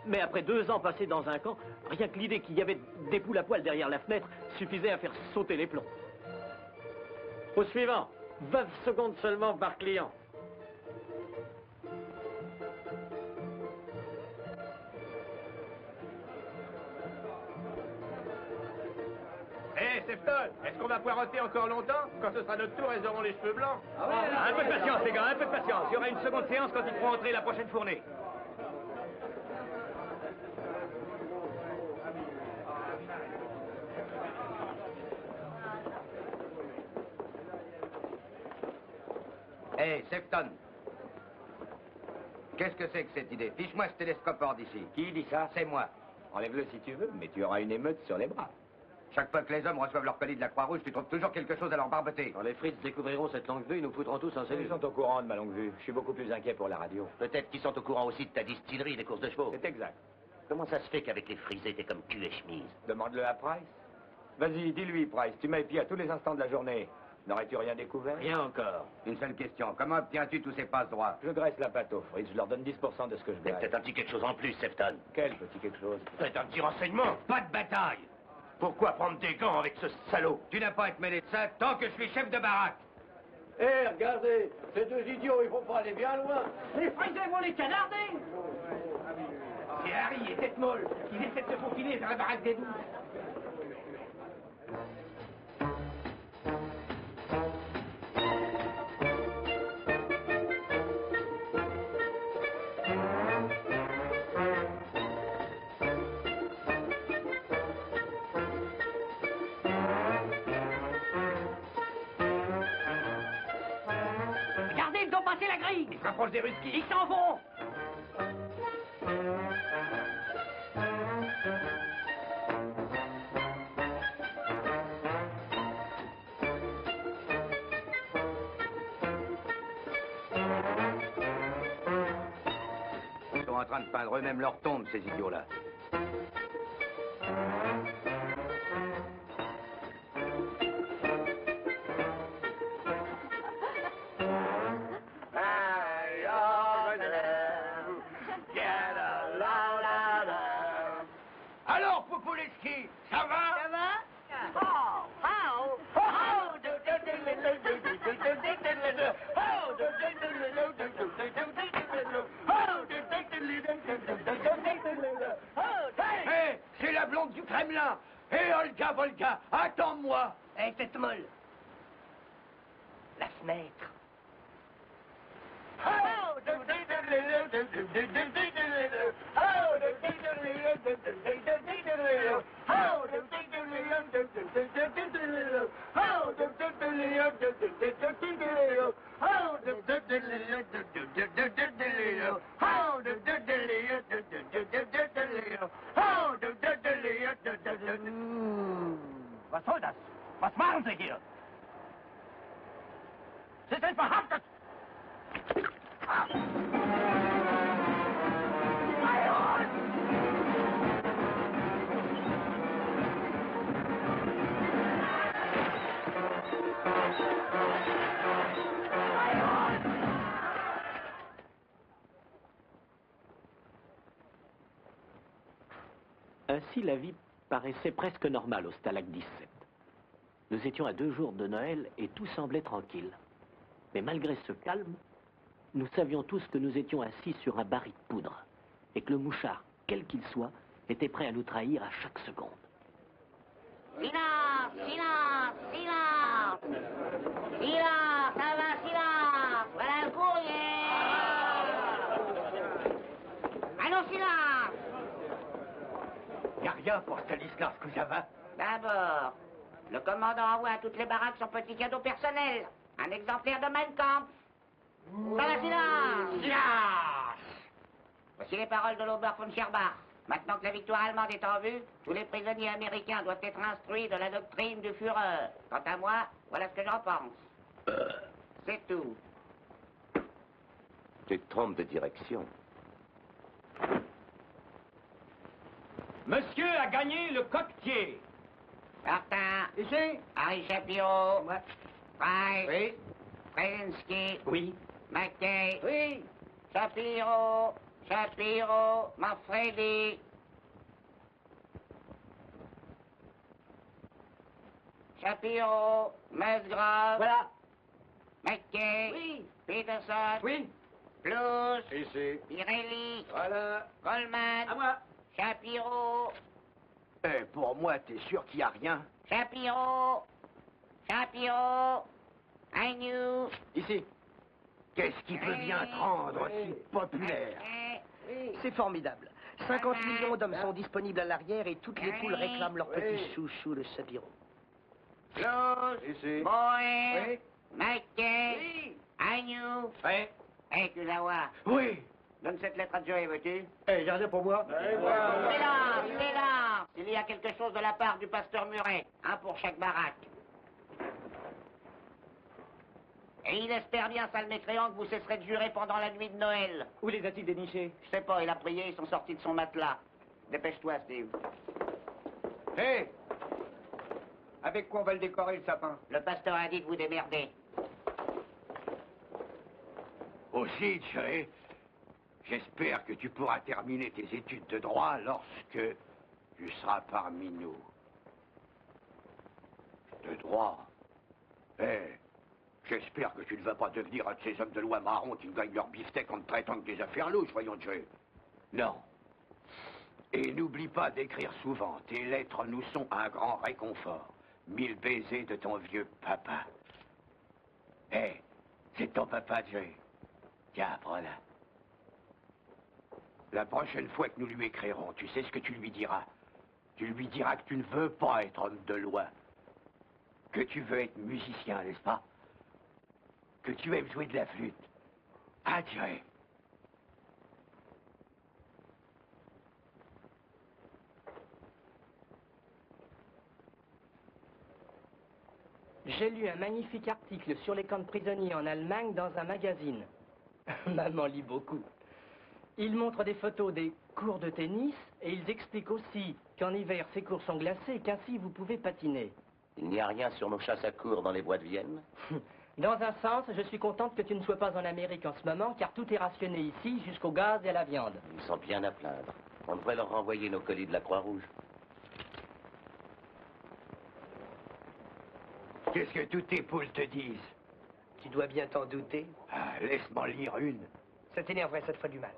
Mais après 2 ans passés dans un camp, rien que l'idée qu'il y avait des poules à poil derrière la fenêtre suffisait à faire sauter les plombs. Au suivant, 20 secondes seulement par client. Hé, Sefton, est-ce qu'on va poireauter encore longtemps? Quand ce sera notre tour, elles auront les cheveux blancs. Un peu de patience, les gars, un peu de patience. Il y aura une seconde séance quand ils feront entrer la prochaine fournée. Hé, Sefton. Qu'est-ce que c'est que cette idée? Fiche-moi ce télescopeur d'ici. Qui dit ça? C'est moi. Enlève-le si tu veux, mais tu auras une émeute sur les bras. Chaque fois que les hommes reçoivent leur colis de la Croix-Rouge, tu trouves toujours quelque chose à leur barboter. Quand les Fritz découvriront cette longue vue, ils nous foutront tous en Ils cellule. sont au courant de ma longue vue. Je suis beaucoup plus inquiet pour la radio. Peut-être qu'ils sont au courant aussi de ta distillerie des courses de chevaux. C'est exact. Comment ça se fait qu'avec les frisés, t'es comme cul et chemise? Demande-le à Price. Vas-y, dis-lui, Price. Tu m'épies à tous les instants de la journée. N'aurais-tu rien découvert? Rien encore. Une seule question. Comment obtiens-tu tous ces passe-droits? Je graisse la pâte aux Fritz. Je leur donne 10% de ce que je Mais gagne. peut-être un petit quelque chose en plus, Sefton. Quel petit quelque chose? Peut-être un petit renseignement. Pas de bataille. Pourquoi prendre des gants avec ce salaud? Tu n'as pas à être mêlé de ça tant que je suis chef de baraque. Hé, regardez, ces 2 idiots, ils vont pas aller bien loin. Les frisés vont les canarder. C'est Harry et tête molle. Ils essaient de se faufiler vers la baraque des 12. Regardez, ils ont passé la grille. Ils se rapprochent des Ruskis. Ils s'en vont. en train de peindre eux-mêmes leur tombe, ces idiots-là. Alors, Popoleski, ça va? Ça va? Hé, c'est la blonde du Kremlin. Hé, Olga, Volga, attends-moi. Hé, tête molle. La fenêtre. Was soll das? Was machen Sie hier? Sie sind verhaftet! Ainsi, la vie paraissait presque normale au Stalag 17. Nous étions à 2 jours de Noël et tout semblait tranquille. Mais malgré ce calme, nous savions tous que nous étions assis sur un baril de poudre et que le mouchard, quel qu'il soit, était prêt à nous trahir à chaque seconde. Silence, silence, silence. Silence, ça va, silence. Voilà le courrier. Allons, silence. Y a rien pour Stanislas Kuzava. D'abord, le commandant envoie à toutes les baraques son petit cadeau personnel. Un exemplaire de Mein Kampf. Ça va, silence. Silence. Voici les paroles de l'Ober von Scherbach. Maintenant que la victoire allemande est en vue, tous les prisonniers américains doivent être instruits de la doctrine du Führer. Quant à moi, voilà ce que j'en pense. C'est tout. Tu te trompes de direction. Monsieur a gagné le coquetier. Martin. Ici. Harry Shapiro. Ouais. Price. Oui. Brzezinski. Oui. McKay. Oui. Shapiro. Shapiro. Manfredi. Shapiro. Musgrove. Voilà. McKay. Oui. Peterson. Oui. Plus. Ici. Pirelli. Voilà. Coleman. À moi. Shapiro. Eh, pour moi, t'es sûr qu'il n'y a rien? Shapiro. Shapiro. Agnew. Ici. Qu'est-ce qui peut bien te rendre si populaire? C'est formidable. 50 millions d'hommes sont disponibles à l'arrière et toutes les poules réclament leur petit chouchou, le Shapiro. Close. Ici. Boyer. Oui. McKay. Agnew. Oui. Hey, Kuzawa. Oui. Donne cette lettre à Joey, veux-tu? Eh, j'ai rien pour moi. Silence, silence. Il y a quelque chose de la part du pasteur Muret. Un pour chaque baraque. Et il espère bien, sale mécréant, que vous cesserez de jurer pendant la nuit de Noël. Où les a-t-il dénichés? Je sais pas, il a prié, ils sont sortis de son matelas. Dépêche-toi, Steve. Hé. Avec quoi on va le décorer, le sapin? Le pasteur a dit de vous démerder. Aussi, Joey, j'espère que tu pourras terminer tes études de droit lorsque tu seras parmi nous. De droit? Eh, j'espère que tu ne vas pas devenir un de ces hommes de loi marrons qui gagnent leur beefsteak en te traitant de des affaires louches, voyons, Joey. Non. Et n'oublie pas d'écrire souvent. Tes lettres nous sont un grand réconfort. 1000 baisers de ton vieux papa. Eh, c'est ton papa, Joey. Tiens, prends-la. La prochaine fois que nous lui écrirons, tu sais ce que tu lui diras. Tu lui diras que tu ne veux pas être homme de loi. Que tu veux être musicien, n'est-ce pas? Que tu aimes jouer de la flûte. Ah, Joey. J'ai lu un magnifique article sur les camps de prisonniers en Allemagne dans un magazine. Maman lit beaucoup. Ils montrent des photos des cours de tennis et ils expliquent aussi qu'en hiver, ces cours sont glacés et qu'ainsi vous pouvez patiner. Il n'y a rien sur nos chasses à courre dans les bois de Vienne. Dans un sens, je suis contente que tu ne sois pas en Amérique en ce moment, car tout est rationné ici, jusqu'au gaz et à la viande. Ils sont bien à plaindre. On devrait leur renvoyer nos colis de la Croix-Rouge. Qu'est-ce que toutes tes poules te disent? Tu dois bien t'en douter. Ah, laisse-moi lire une. Ça t'énerverait, ça te ferait du mal.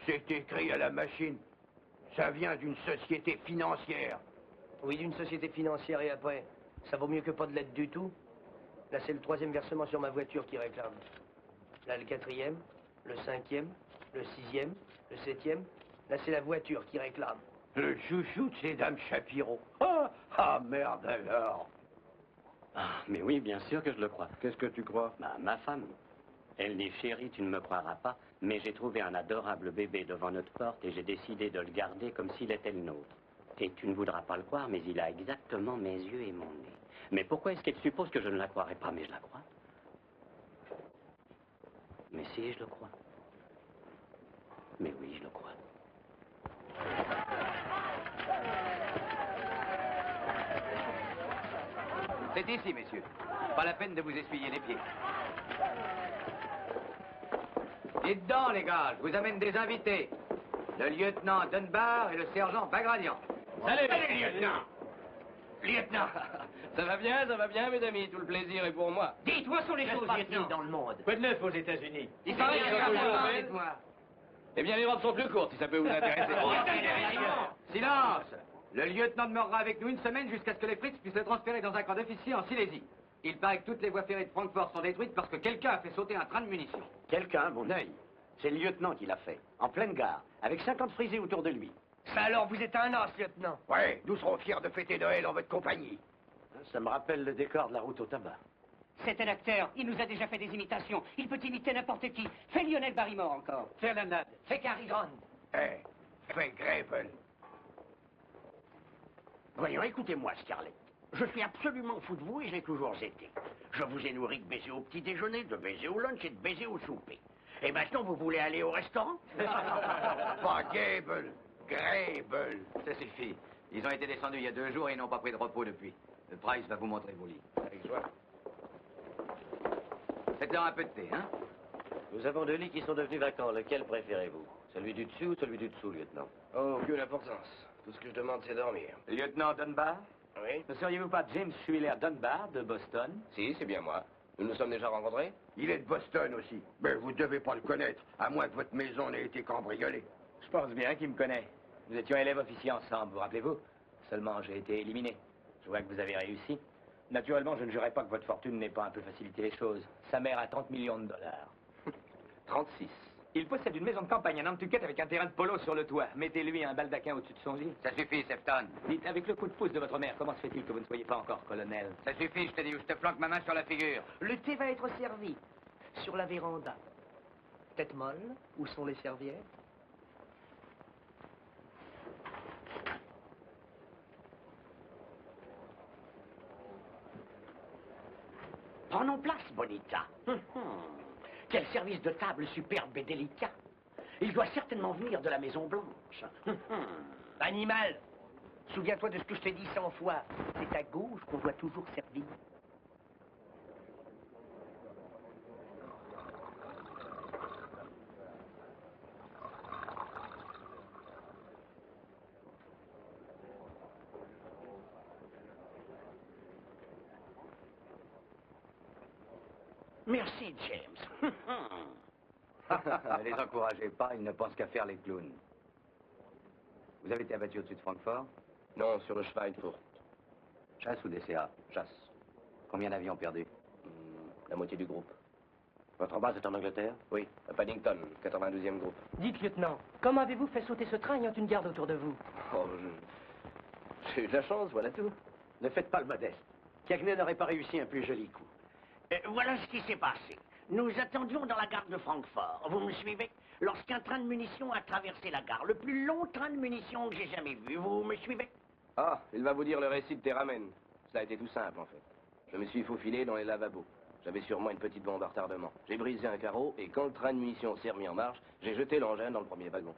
C'est écrit à la machine. Ça vient d'une société financière. Oui, d'une société financière et après, ça vaut mieux que pas de l'aide du tout. Là, c'est le 3e versement sur ma voiture qui réclame. Là, le 4e, le 5e, le 6e, le 7e. Là, c'est la voiture qui réclame. Le chouchou de ces dames Chapiro. Ah, merde alors. Ah, mais oui, bien sûr que je le crois. Qu'est-ce que tu crois? Bah, ma femme. Elle dit, chérie, tu ne me croiras pas, mais j'ai trouvé un adorable bébé devant notre porte et j'ai décidé de le garder comme s'il était le nôtre. Et tu ne voudras pas le croire, mais il a exactement mes yeux et mon nez. Mais pourquoi est-ce qu'elle suppose que je ne la croirais pas? Mais je la crois. Mais si, je le crois. Mais oui, je le crois. C'est ici, messieurs. Pas la peine de vous essuyer les pieds. Et dedans, les gars, je vous amène des invités. Le lieutenant Dunbar et le sergent Bagradian. Salut, lieutenant. Lieutenant. Ça va bien, mes amis. Tout le plaisir est pour moi. Dites, où sont les choses, lieutenant? dans le monde. Quoi de neuf aux États-Unis? Il paraît qu'il y a un Dites-moi. Eh bien, les robes sont plus courtes, si ça peut vous intéresser. Silence. Le lieutenant demeurera avec nous une semaine jusqu'à ce que les Fritz puissent le transférer dans un camp d'officiers en Silésie. Il paraît que toutes les voies ferrées de Francfort sont détruites parce que quelqu'un a fait sauter un train de munitions. Quelqu'un, mon œil. C'est le lieutenant qui l'a fait, en pleine gare, avec 50 frisés autour de lui. Ça alors, vous êtes un os, lieutenant. Ouais, nous serons fiers de fêter Noël en votre compagnie. Ça me rappelle le décor de la route au tabac. C'est un acteur. Il nous a déjà fait des imitations. Il peut imiter n'importe qui. Fais Lionel Barrymore encore. Fais la nade. Fais Cary Grant. Fais Grevel. Voyons, écoutez-moi, Scarlett. Je suis absolument fou de vous et j'ai toujours été. Je vous ai nourri de baisers au petit déjeuner, de baisers au lunch et de baisers au souper. Et maintenant, vous voulez aller au restaurant? Pas Gable, Grable. Ça suffit. Ils ont été descendus il y a 2 jours et ils n'ont pas pris de repos depuis. Le Price va vous montrer vos lits. Avec joie. Faites-leur un peu de thé, hein? Nous avons 2 lits qui sont devenus vacants. Lequel préférez-vous? Celui du dessus ou celui du dessous, lieutenant? Oh, aucune importance. Tout ce que je demande, c'est dormir. Lieutenant Dunbar? Oui? Ne seriez-vous pas James Schuyler Dunbar de Boston? Si, c'est bien moi. Nous nous sommes déjà rencontrés? Il est de Boston aussi. Mais vous ne devez pas le connaître, à moins que votre maison n'ait été cambriolée. Je pense bien qu'il me connaît. Nous étions élèves officiers ensemble, vous rappelez-vous? Seulement, j'ai été éliminé. Je vois que vous avez réussi. Naturellement, je ne jurerais pas que votre fortune n'ait pas un peu facilité les choses. Sa mère a 30 millions de dollars. 36. Il possède une maison de campagne à Nantucket avec un terrain de polo sur le toit. Mettez-lui un baldaquin au-dessus de son lit. Ça suffit, Sefton. Dites, avec le coup de pouce de votre mère, comment se fait-il que vous ne soyez pas encore colonel? Ça suffit, je te dis, ou je te flanque ma main sur la figure. Le thé va être servi sur la véranda. Tête molle, où sont les serviettes? Prenons place, Bonita. Quel service de table superbe et délicat. Il doit certainement venir de la Maison Blanche. Animal! Souviens-toi de ce que je t'ai dit 100 fois. C'est à gauche qu'on doit toujours servir. Merci, James. Ne les encouragez pas, ils ne pensent qu'à faire les clowns. Vous avez été abattu au-dessus de Francfort? Non, sur le Schweinfurt. Chasse ou DCA? Chasse. Combien d'avions perdus? La moitié du groupe. Votre base est en Angleterre? Oui, à Paddington, 92e groupe. Dites, lieutenant, comment avez-vous fait sauter ce train ayant une garde autour de vous? Oh, j'ai eu de la chance, voilà tout. Ne faites pas le modeste. Cagney n'aurait pas réussi un plus joli coup. Voilà ce qui s'est passé. Nous attendions dans la gare de Francfort. Vous me suivez? Lorsqu'un train de munitions a traversé la gare, le plus long train de munitions que j'ai jamais vu. Vous me suivez? Ah, il va vous dire le récit de Théramène. Ça a été tout simple, en fait. Je me suis faufilé dans les lavabos. J'avais sûrement une petite bombe à retardement. J'ai brisé un carreau et quand le train de munitions s'est remis en marche, j'ai jeté l'engin dans le premier wagon.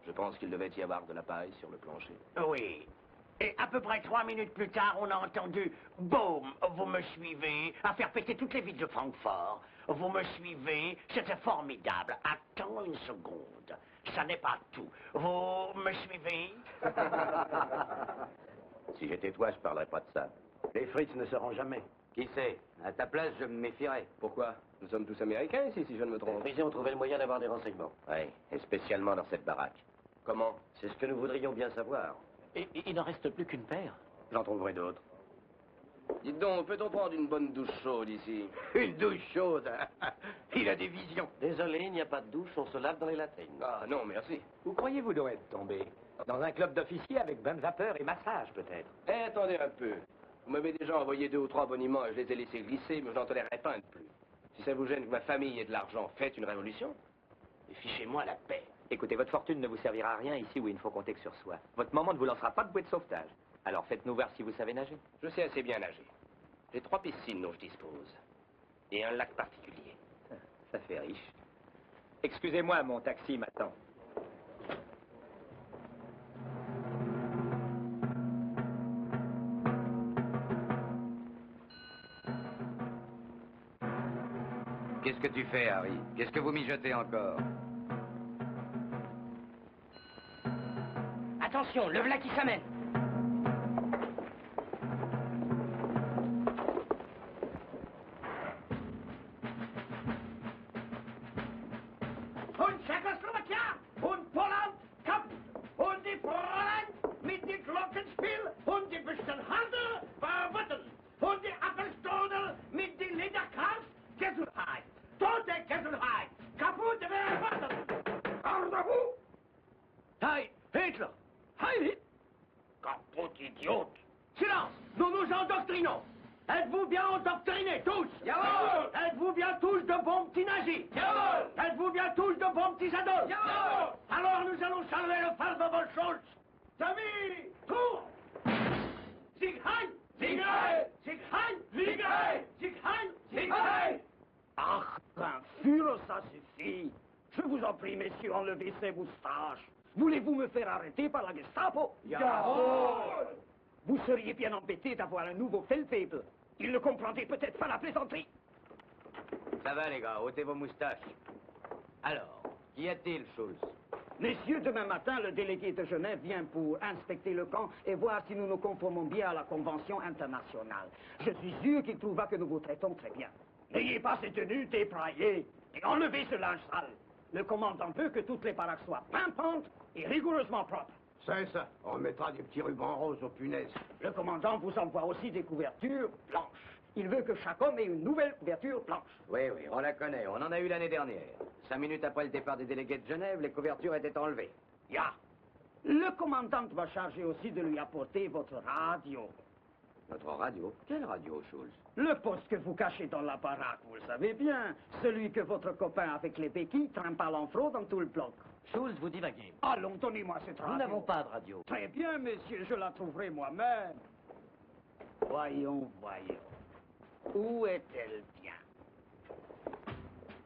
Je pense qu'il devait y avoir de la paille sur le plancher. Oui. Et à peu près 3 minutes plus tard, on a entendu « Boum, vous me suivez » à faire péter toutes les vitres de Francfort. Vous me suivez, c'était formidable. Attends une seconde. Ça n'est pas tout. Vous me suivez? Si j'étais toi, je parlerais pas de ça. Les frites ne seront jamais. Qui sait? À ta place, je me méfierais. Pourquoi? Nous sommes tous américains ici, si je ne me trompe. Les ont trouvé le moyen d'avoir des renseignements. Oui, et spécialement dans cette baraque. Comment? C'est ce que nous voudrions bien savoir. Et il n'en reste plus qu'une paire. J'en trouverai d'autres. Dites donc, peut-on prendre une bonne douche chaude ici? Une douche chaude. Il a des visions. Désolé, il n'y a pas de douche, on se lave dans les latrines. Ah non, merci. Où croyez-vous donc être tombé? Dans un club d'officiers avec bain de vapeur et massage, peut-être. Eh, attendez un peu. Vous m'avez déjà envoyé 2 ou 3 boniments et je les ai laissés glisser, mais je n'en tolérerai pas un de plus. Si ça vous gêne que ma famille ait de l'argent, faites une révolution. Et fichez-moi la paix. Écoutez, votre fortune ne vous servira à rien ici où il ne faut compter que sur soi. Votre maman ne vous lancera pas de bouée de sauvetage. Alors faites-nous voir si vous savez nager. Je sais assez bien nager. J'ai 3 piscines dont je dispose. Et un lac particulier. Ça fait riche. Excusez-moi, mon taxi m'attend. Qu'est-ce que tu fais, Harry? Qu'est-ce que vous mijotez encore? Attention, le v'là qui s'amène. Und Tschechoslowakei und Poland Cup und die Fräulein mit dem Glockenspiel und die Büstenhandel verwunden und die Appelstodel mit den Lederkampf Gesundheit. Tote Gesundheit. Kaputt verwunden. Pardon. Hey, Hitler. Heil! Capot idiot! Silence! Nous nous endoctrinons! Êtes-vous bien endoctrinés, tous? Jawohl! Êtes-vous bien tous de bons petits nazis? Jawohl! Êtes-vous bien tous de bons petits ados? Jawohl! Alors nous allons saluer le fardeau von Schulz! Demi! Tour! Sieg Heil! Sieg Heil! Sieg Heil! Sieg Heil! Sieg Heil! Sieg Heil! Ach, un Führer, ça suffit! Je vous en prie, messieurs, enlevez ces moustaches! Voulez-vous me faire arrêter par la Gestapo? Jawohl! Vous seriez bien embêté d'avoir un nouveau Feldwebel. Il ne comprendrait peut-être pas la plaisanterie. Ça va, les gars, ôtez vos moustaches. Alors, qu'y a-t-il, Schulz? Messieurs, demain matin, le délégué de Genève vient pour inspecter le camp et voir si nous nous conformons bien à la Convention internationale. Je suis sûr qu'il trouvera que nous vous traitons très bien. N'ayez pas ces tenues dépraillées et enlevez ce linge sale. Le commandant veut que toutes les baraques soient pimpantes et rigoureusement propres. C'est ça. On mettra des petits rubans roses aux punaises. Le commandant vous envoie aussi des couvertures blanches. Il veut que chaque homme ait une nouvelle couverture blanche. Oui, oui, on la connaît. On en a eu l'année dernière. 5 minutes après le départ des délégués de Genève, les couvertures étaient enlevées. Ya. Le commandant va charger aussi de lui apporter votre radio. Notre radio? Quelle radio, Schulz? Le poste que vous cachez dans la baraque, vous le savez bien. Celui que votre copain avec les béquilles trimballe en fraude dans tout le bloc. Schulz, vous divaguez. Allons, donnez-moi cette radio. Nous n'avons pas de radio. Très bien, messieurs, je la trouverai moi-même. Voyons, voyons. Où est-elle bien?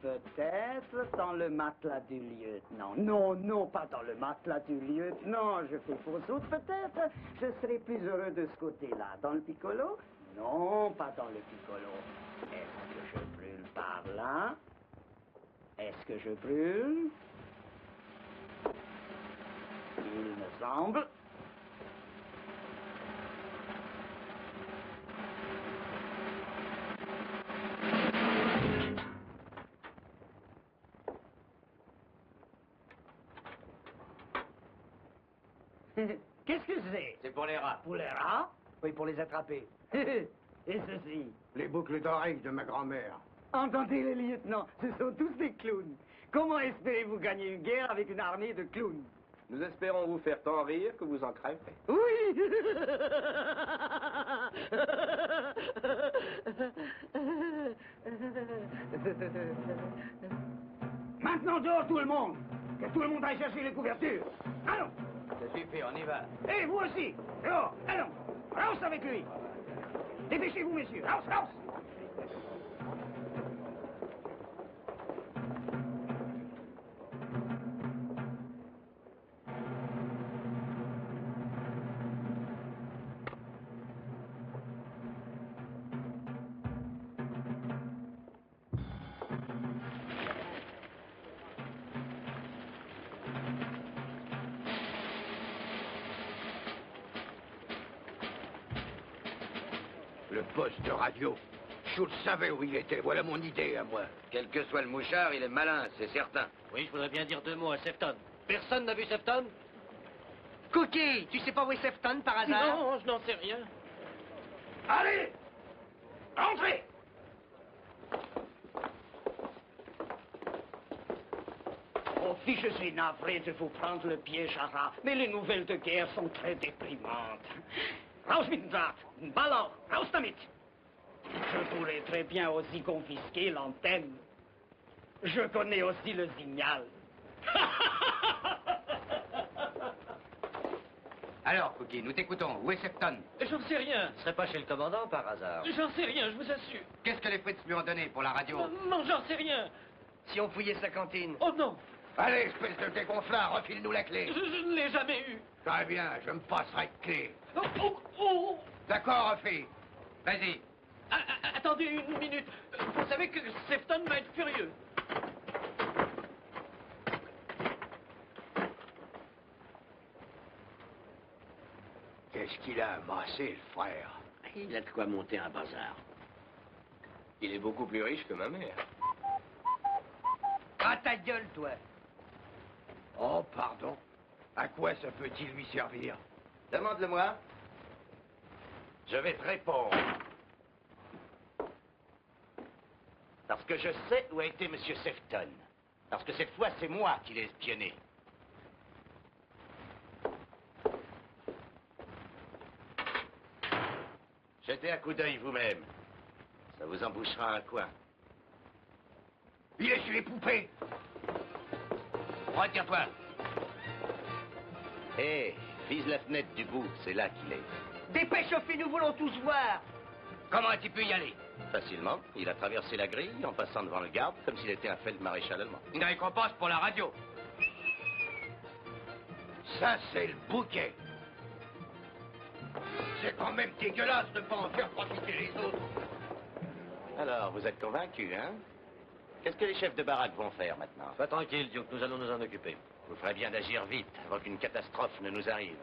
Peut-être dans le matelas du lieutenant. Non, non, pas dans le matelas du lieutenant. Je fais fausse route, peut-être. Je serais plus heureux de ce côté-là. Dans le piccolo? Non, pas dans le piccolo. Est-ce que je brûle par là? Est-ce que je brûle? Il me semble. Qu'est-ce que c'est? C'est pour les rats. Pour les rats? Oui, pour les attraper. Et ceci? Les boucles d'oreilles de ma grand-mère. Entendez les lieutenants, ce sont tous des clowns. Comment espérez-vous gagner une guerre avec une armée de clowns? Nous espérons vous faire tant rire que vous en crèverez. Oui. Maintenant dehors tout le monde. Que tout le monde aille chercher les couvertures. Allons. Ça suffit, on y va. Et vous aussi. Dehors, allons. Lance avec lui. Dépêchez-vous, messieurs. Lance, lance. Le poste de radio. Schultz savait où il était. Voilà mon idée à moi. Quel que soit le mouchard, il est malin, c'est certain. Oui, je voudrais bien dire 2 mots à Sefton. Personne n'a vu Sefton? Cookie, tu sais pas où est Sefton par hasard? Non, je n'en sais rien. Allez! Entrez! Mon fils, je suis navré de vous prendre le piège à rat, mais les nouvelles de guerre sont très déprimantes. Raus mit dem Draht, ein Ballon, raus damit! Je pourrais très bien aussi confisquer l'antenne. Je connais aussi le signal. Alors, Cookie, nous t'écoutons. Où est Sefton? J'en sais rien. Ce serait pas chez le commandant par hasard? J'en sais rien, je vous assure. Qu'est-ce que les Fritz lui ont donné pour la radio? Non, j'en sais rien. Si on fouillait sa cantine? Oh non! Allez, espèce de dégonfleur, refile-nous la clé. Je ne l'ai jamais eu. Très bien, je me passerai de clé. Oh, oh, oh. D'accord, refile. Vas-y. Attendez une minute. Vous savez que Sefton va être furieux. Qu'est-ce qu'il a amassé, le frère? Il a de quoi monter un bazar. Il est beaucoup plus riche que ma mère. Ah, ta gueule, toi! Oh, pardon. À quoi ça peut-il lui servir? Demande-le-moi. Je vais te répondre. Parce que je sais où a été M. Sefton. Parce que cette fois, c'est moi qui l'ai espionné. Jetez un coup d'œil vous-même. Ça vous embouchera un coin. Il est chez les poupées. Retire-toi. Hé, vise la fenêtre du bout, c'est là qu'il est. Dépêche, Ophi, nous voulons tous voir! Comment as-tu pu y aller? Facilement. Il a traversé la grille en passant devant le garde comme s'il était un feldmaréchal allemand. Une récompense pour la radio. Ça, c'est le bouquet. C'est quand même dégueulasse de ne pas en faire profiter les autres. Alors, vous êtes convaincu, hein? Qu'est-ce que les chefs de baraque vont faire maintenant? Sois tranquille, Duke, nous allons nous en occuper. Vous ferez bien d'agir vite avant qu'une catastrophe ne nous arrive.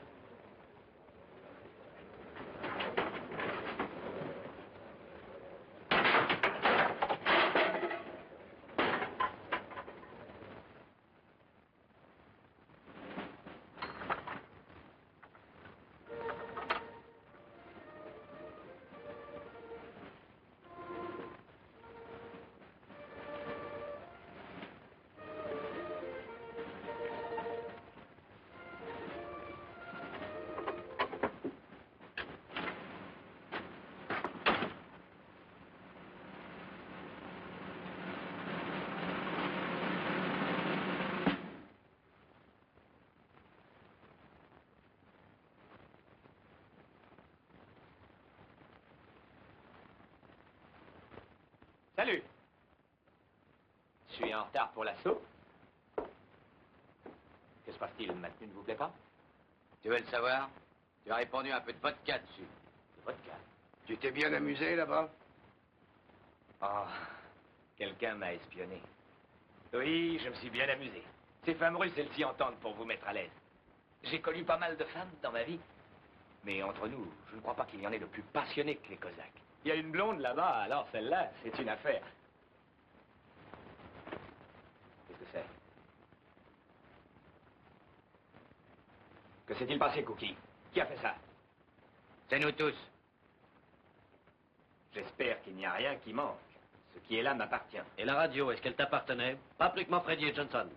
Salut. Je suis en retard pour l'assaut. Que se passe-t-il? Ma tenue ne vous plaît pas? Tu veux le savoir? Tu as répandu un peu de vodka dessus. De vodka? Tu t'es bien amusé là-bas? Oh, quelqu'un m'a espionné. Oui, je me suis bien amusé. Ces femmes russes, elles s'y entendent pour vous mettre à l'aise. J'ai connu pas mal de femmes dans ma vie. Mais entre nous, je ne crois pas qu'il y en ait de plus passionnés que les Cosaques. Il y a une blonde là-bas, alors celle-là, c'est une affaire. Qu'est-ce que c'est? Que s'est-il passé, Cookie? Qui a fait ça? C'est nous tous. J'espère qu'il n'y a rien qui manque. Ce qui est là m'appartient. Et la radio, est-ce qu'elle t'appartenait? Pas plus que Manfredi et Johnson.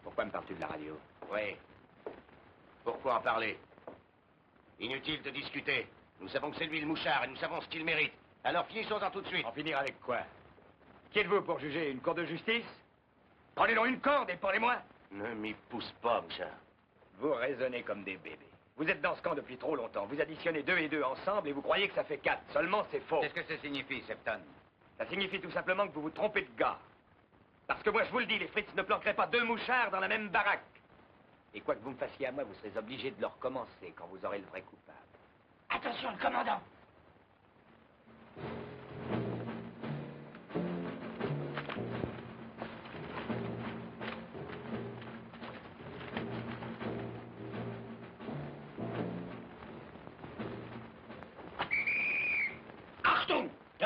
Pourquoi me parles-tu de la radio? Oui. Pourquoi en parler? Inutile de discuter. Nous savons que c'est lui le mouchard et nous savons ce qu'il mérite. Alors finissons-en tout de suite. En finir avec quoi? Qui êtes-vous pour juger? Une cour de justice? Prenez-donc une corde et pendez-moi. Ne m'y pousse pas, mouchard. Vous raisonnez comme des bébés. Vous êtes dans ce camp depuis trop longtemps. Vous additionnez 2 et 2 ensemble et vous croyez que ça fait 4. Seulement, c'est faux. Qu'est-ce que ça signifie, Sefton? Ça signifie tout simplement que vous vous trompez de gars. Parce que moi, je vous le dis, les Fritz ne planqueraient pas 2 mouchards dans la même baraque. Et quoi que vous me fassiez à moi, vous serez obligé de le recommencer quand vous aurez le vrai coupable. Attention, le commandant!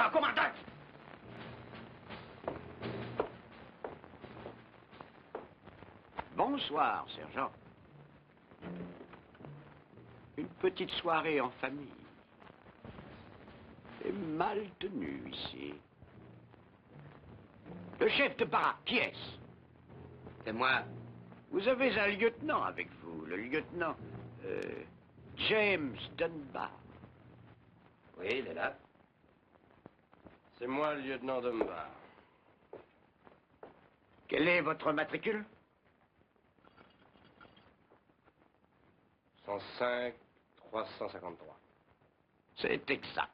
Bonsoir, commandant. Bonsoir, sergent. Une petite soirée en famille. C'est mal tenu ici. Le chef de baraque, qui est-ce? C'est moi. Vous avez un lieutenant avec vous, le lieutenant James Dunbar. Oui, il est là. C'est moi, le lieutenant Dunbar. Quel est votre matricule? 105 353. C'est exact.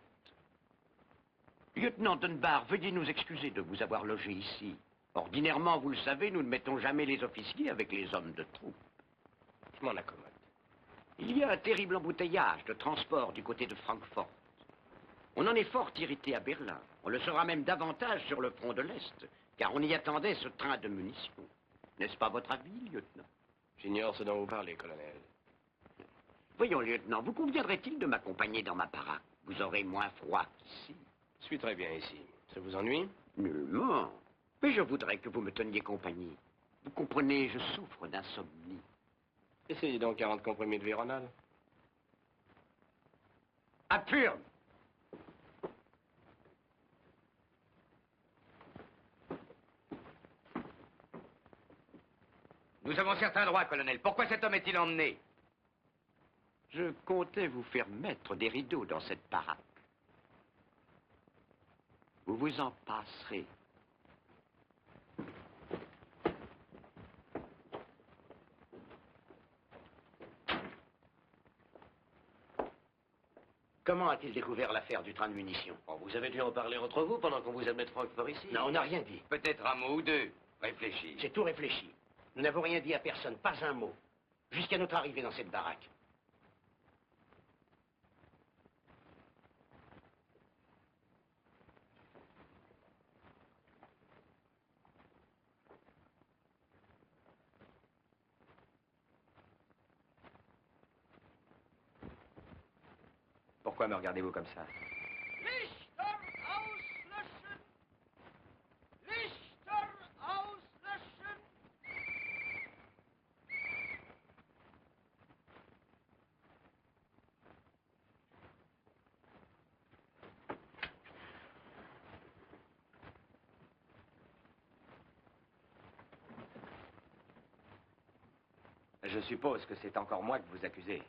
Lieutenant Dunbar, veuillez nous excuser de vous avoir logé ici. Ordinairement, vous le savez, nous ne mettons jamais les officiers avec les hommes de troupe. Je m'en accommode. Il y a un terrible embouteillage de transport du côté de Francfort. On en est fort irrité à Berlin. On le sera même davantage sur le front de l'Est, car on y attendait ce train de munitions. N'est-ce pas votre avis, lieutenant? J'ignore ce dont vous parlez, colonel. Voyons, lieutenant, vous conviendrait-il de m'accompagner dans ma baraque? Vous aurez moins froid qu'ici. Je suis très bien ici. Ça vous ennuie? Nullement. Mais je voudrais que vous me teniez compagnie. Vous comprenez, je souffre d'insomnie. Essayez donc 40 comprimés de Véronal. À Purne! Nous avons certains droits, colonel. Pourquoi cet homme est-il emmené? Je comptais vous faire mettre des rideaux dans cette baraque. Vous vous en passerez. Comment a-t-il découvert l'affaire du train de munitions? Bon, vous avez dû en parler entre vous pendant qu'on vous amenait de Francfort ici. Non, on n'a rien dit. Peut-être un mot ou deux. Réfléchis. J'ai tout réfléchi. Nous n'avons rien dit à personne, pas un mot. Jusqu'à notre arrivée dans cette baraque. Pourquoi me regardez-vous comme ça? Je suppose que c'est encore moi que vous accusez.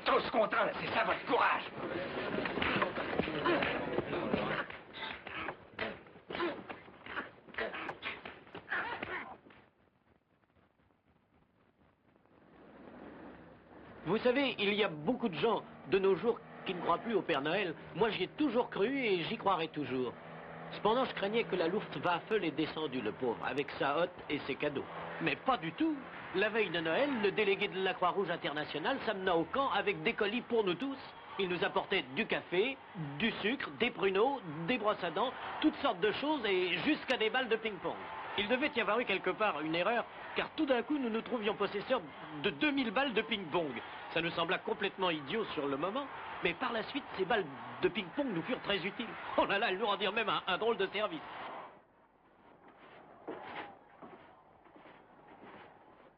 Tous contents, là, c'est ça votre courage. Vous savez, il y a beaucoup de gens de nos jours qui ne croient plus au Père Noël. Moi, j'y ai toujours cru et j'y croirai toujours. Cependant, je craignais que la Luftwaffe l'ait descendu, le pauvre, avec sa hotte et ses cadeaux. Mais pas du tout. La veille de Noël, le délégué de la Croix-Rouge internationale s'amena au camp avec des colis pour nous tous. Il nous apportait du café, du sucre, des pruneaux, des brosses à dents, toutes sortes de choses et jusqu'à des balles de ping-pong. Il devait y avoir eu quelque part une erreur, car tout d'un coup, nous nous trouvions possesseurs de 2000 balles de ping-pong. Ça nous sembla complètement idiot sur le moment, mais par la suite, ces balles de ping-pong nous furent très utiles. Oh là là, elles nous rendirent même un drôle de service.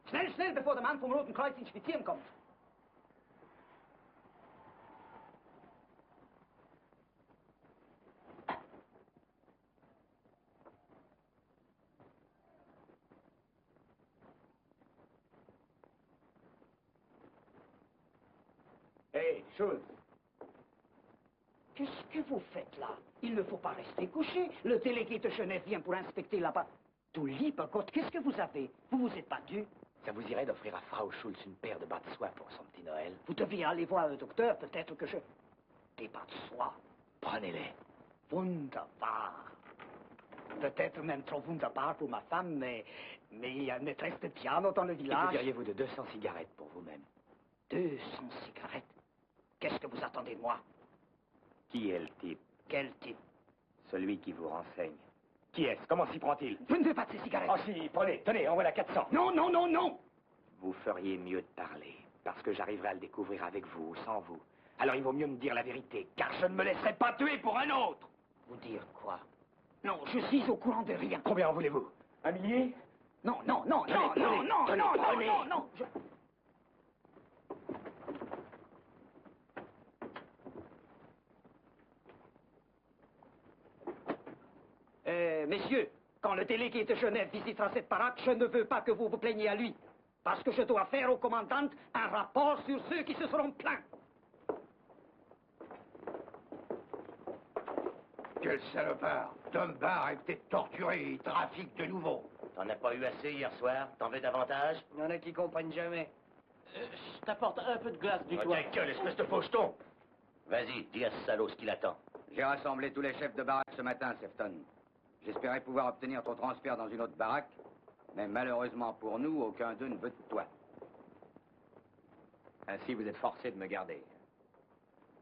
Schnell, schnell, bevor der Mann vom Roten Kreuz ins Spazieren kommt. Hé, Schultz. Qu'est-ce que vous faites là? Il ne faut pas rester couché. Le délégué de Genève vient pour inspecter là-bas. Tout libre, qu'est-ce que vous avez? Vous vous êtes battu? Ça vous irait d'offrir à Frau Schultz une paire de bas de soie pour son petit Noël? Vous deviez aller voir le docteur, peut-être que je... Des bas de soie. Prenez-les. Wunderbar. Peut-être même trop wunderbar pour ma femme, mais il y a une maîtresse de piano dans le Et que village. diriez-vous de 200 cigarettes pour vous-même? 200 cigarettes? Qu'est-ce que vous attendez de moi? Qui est le type? Quel type? Celui qui vous renseigne. Qui est-ce? Comment s'y prend-il? Je ne veux pas de ces cigarettes. Oh si, prenez, tenez, en voilà 400. Non, non, non, non. Vous feriez mieux de parler, parce que j'arriverai à le découvrir avec vous ou sans vous. Alors il vaut mieux me dire la vérité, car je ne me laisserai pas tuer pour un autre. Vous dire quoi? Non, je suis au courant de rien. Combien en voulez-vous? 1 millier? Non, non, non, non, non, non, non, non, non, non. Messieurs, quand le délégué de Genève visitera cette baraque, je ne veux pas que vous vous plaigniez à lui. Parce que je dois faire au commandant un rapport sur ceux qui se seront plaints. Quel salopard! Dunbar a été torturé, il trafique de nouveau. T'en as pas eu assez hier soir? T'en veux davantage? Il y en a qui comprennent jamais. Je t'apporte un peu de glace du Oh, toit. ta gueule, espèce de faucheton! Vas-y, dis à ce salaud ce qu'il attend. J'ai rassemblé tous les chefs de baraque ce matin, Sefton. J'espérais pouvoir obtenir ton transfert dans une autre baraque, mais malheureusement pour nous, aucun d'eux ne veut de toi. Ainsi, vous êtes forcé de me garder.